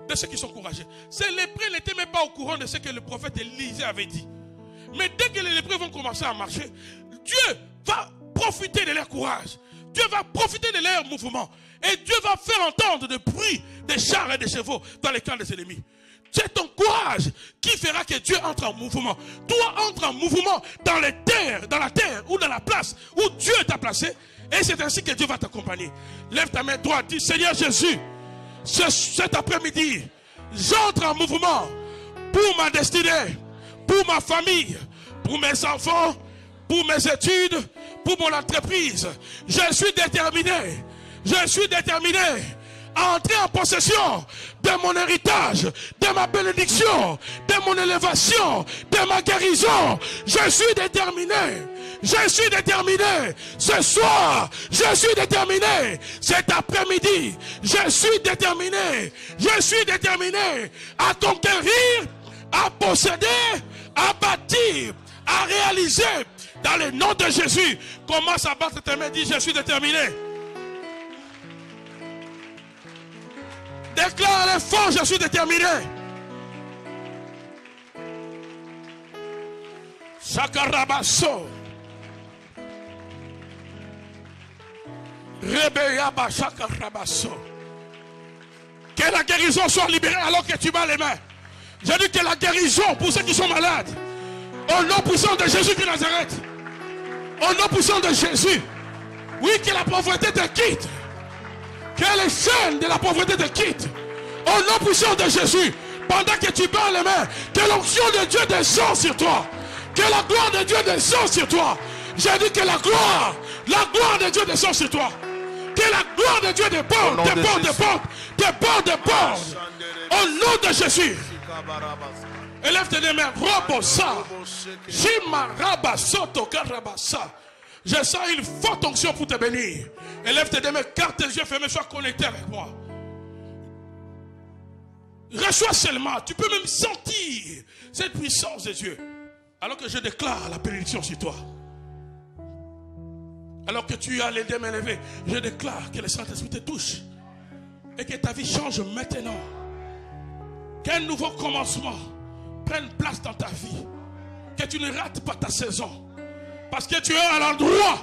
de ceux qui sont courageux. Ces lépreux n'étaient même pas au courant de ce que le prophète Élisée avait dit. Mais dès que les lépreux vont commencer à marcher, Dieu va profiter de leur courage. Dieu va profiter de leur mouvement. Et Dieu va faire entendre des bruits des chars et des chevaux dans les camps des ennemis. C'est ton courage qui fera que Dieu entre en mouvement. Toi, entre en mouvement dans la terre ou dans la place où Dieu t'a placé. Et c'est ainsi que Dieu va t'accompagner. Lève ta main droite, dis Seigneur Jésus, cet après-midi, j'entre en mouvement pour ma destinée, pour ma famille, pour mes enfants, pour mes études, pour mon entreprise. Je suis déterminé à entrer en possession de mon héritage, de ma bénédiction, de mon élévation, de ma guérison. Je suis déterminé. Ce soir, je suis déterminé. Cet après-midi, je suis déterminé à conquérir, à posséder, à bâtir, à réaliser. Dans le nom de Jésus, commence à battre tes mains, dis je suis déterminé. Déclare fort, je suis déterminé. Sakarabaso. Rebeyaba Sakarabaso. Que la guérison soit libérée alors que tu bats les mains. J'ai dit que la guérison pour ceux qui sont malades. Au nom puissant de Jésus de Nazareth. Au nom puissant de Jésus. Oui, que la pauvreté te quitte. Que les chaînes de la pauvreté te quittent. Au nom puissant de Jésus. Pendant que tu bats les mains. Que l'onction de Dieu descend sur toi. Que la gloire de Dieu descend sur toi. J'ai dit que la gloire de Dieu descend sur toi. Que la gloire de Dieu déborde. Au nom de Jésus. Élève tes mains. Robosa. Jima Rabasoto Karabasa. Je sens une forte onction pour te bénir. Élève tes deux mains, garde tes yeux fermés, sois connecté avec moi. Reçois seulement, tu peux même sentir cette puissance de Dieu. Alors que je déclare la bénédiction sur toi. Alors que tu as les deux mains levées, je déclare que le Saint-Esprit te touche. Et que ta vie change maintenant. Qu'un nouveau commencement prenne place dans ta vie. Que tu ne rates pas ta saison. Parce que tu es à l'endroit,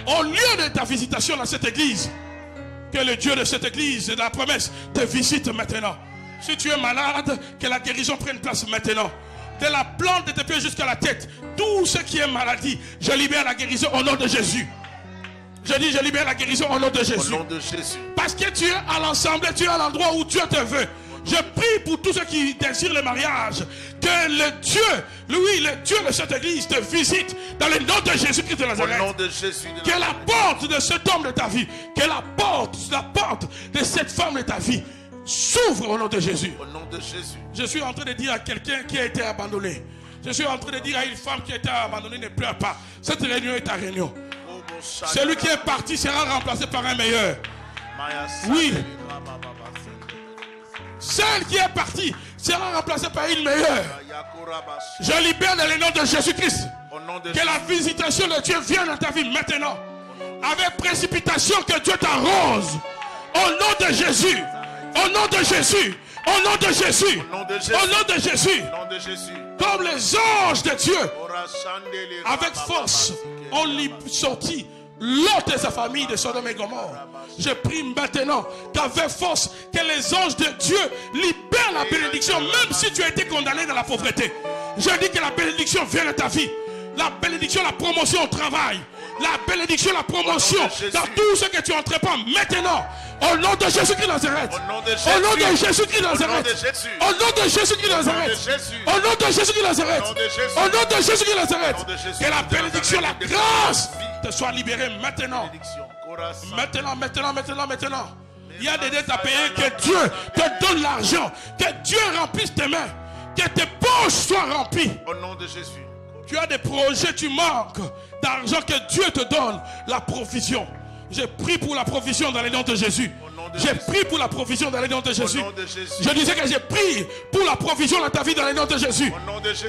au lieu de ta visitation dans cette église, que le Dieu de cette église et de la promesse te visite maintenant. Si tu es malade, que la guérison prenne place maintenant. De la plante de tes pieds jusqu'à la tête, tout ce qui est maladie, je libère la guérison au nom de Jésus. Je dis, je libère la guérison au nom de Jésus. Au nom de Jésus. Parce que tu es à l'ensemble, tu es à l'endroit où Dieu te veut. Je prie pour tous ceux qui désirent le mariage, que le Dieu, lui, le Dieu de cette église te visite dans le nom de Jésus-Christ de Nazareth. Au nom de Jésus de Nazareth. Que la porte de cet homme de ta vie, que la porte de cette femme de ta vie s'ouvre au nom de Jésus. Au nom de Jésus. Je suis en train de dire à quelqu'un qui a été abandonné. Je suis en train de dire à une femme qui a été abandonnée, ne pleure pas. Cette réunion est ta réunion. Celui qui est parti sera remplacé par un meilleur. Oui. Celle qui est partie sera remplacée par une meilleure. Je libère dans le nom de Jésus-Christ. Que la visitation de Dieu vienne dans ta vie maintenant. Avec précipitation, que Dieu t'arrose. Au nom de Jésus. Au nom de Jésus. Au nom de Jésus. Au nom de Jésus. Comme les anges de Dieu. Avec force. On lui sortit Lot et sa famille de Sodome et Gomorrhe. Je prie maintenant qu'avec force, que les anges de Dieu libèrent la bénédiction, même si tu as été condamné dans la pauvreté. Je dis que la bénédiction vient de ta vie. La bénédiction, la promotion au travail. La bénédiction, la promotion dans tout ce que tu entreprends maintenant. Au nom de Jésus-Christ de Nazareth. Au nom de Jésus-Christ de Nazareth. Au nom de Jésus-Christ de Nazareth. Au nom de Jésus-Christ de Nazareth. Au nom de Jésus-Christ de Nazareth. Que la bénédiction, la grâce te soit libérée maintenant. Maintenant. Il y a des dettes à payer. Que Dieu te donne l'argent. Que Dieu remplisse tes mains. Que tes poches soient remplies. Au nom de Jésus. Tu as des projets, tu manques d'argent, que Dieu te donne la provision. J'ai pris pour la provision dans le nom de Jésus. J'ai pris pour la provision dans le nom de Jésus. Je disais que j'ai pris pour la provision dans ta vie dans le nom de Jésus.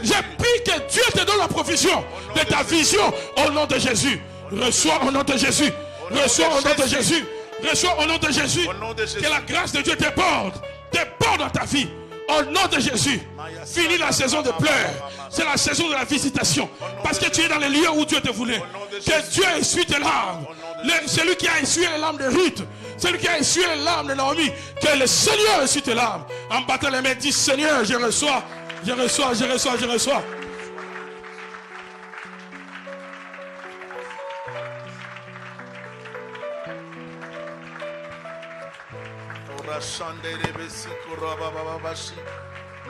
J'ai pris que Dieu te donne la provision de ta vision au nom de Jésus. Reçois au nom de Jésus. Reçois au nom de Jésus. Reçois au nom de Jésus. Que la grâce de Dieu te porte dans ta vie. Au nom de Jésus, finis la saison de pleurs. C'est la saison de la visitation. Parce que tu es dans les lieux où Dieu te voulait. Que Dieu essuie tes larmes. Celui qui a essuyé les larmes de Ruth, celui qui a essuyé les larmes de Naomi, que le Seigneur essuie tes larmes. En battant les mains, dis Seigneur, je reçois.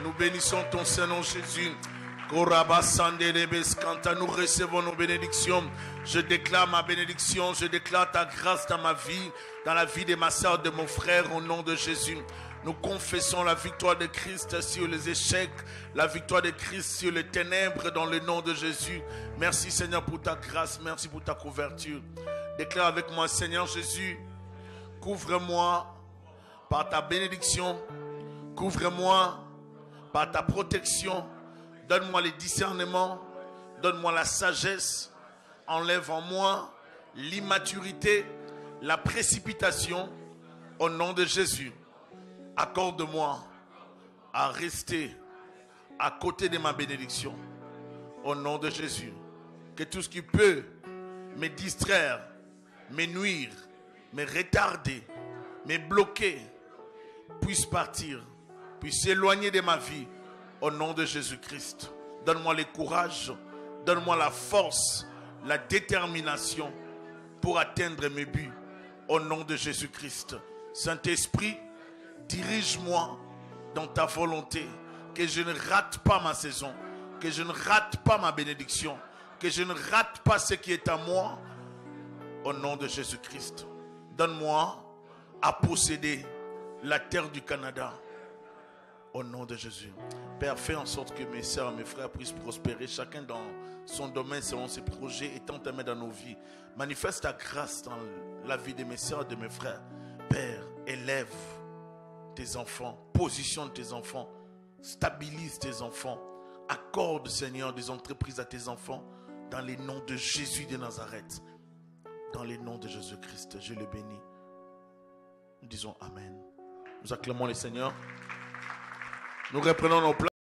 Nous bénissons ton Saint-Nom Jésus. Quand nous recevons nos bénédictions, je déclare ma bénédiction, je déclare ta grâce dans ma vie, dans la vie de ma soeur, de mon frère, au nom de Jésus. Nous confessons la victoire de Christ sur les échecs, la victoire de Christ sur les ténèbres, dans le nom de Jésus. Merci Seigneur pour ta grâce, merci pour ta couverture. Déclare avec moi, Seigneur Jésus, couvre-moi par ta bénédiction, couvre-moi par ta protection, donne-moi le discernement, donne-moi la sagesse, enlève en moi l'immaturité, la précipitation, au nom de Jésus. Accorde-moi à rester à côté de ma bénédiction, au nom de Jésus. Que tout ce qui peut me distraire, me nuire, me retarder, me bloquer, puisse partir, puisse s'éloigner de ma vie, au nom de Jésus-Christ. Donne-moi le courage, donne-moi la force, la détermination pour atteindre mes buts, au nom de Jésus-Christ. Saint-Esprit, dirige-moi dans ta volonté, que je ne rate pas ma saison, que je ne rate pas ma bénédiction, que je ne rate pas ce qui est à moi, au nom de Jésus-Christ. Donne-moi à posséder la terre du Canada, au nom de Jésus. Père, fais en sorte que mes soeurs et mes frères puissent prospérer, chacun dans son domaine, selon ses projets, étant ta main dans nos vies. Manifeste ta grâce dans la vie de mes soeurs et de mes frères. Père, élève tes enfants, positionne tes enfants, stabilise tes enfants, accorde, Seigneur, des entreprises à tes enfants, dans les noms de Jésus de Nazareth. Dans les noms de Jésus-Christ, je le bénis. Nous disons Amen. Nous acclamons le Seigneur. Nous reprenons nos places.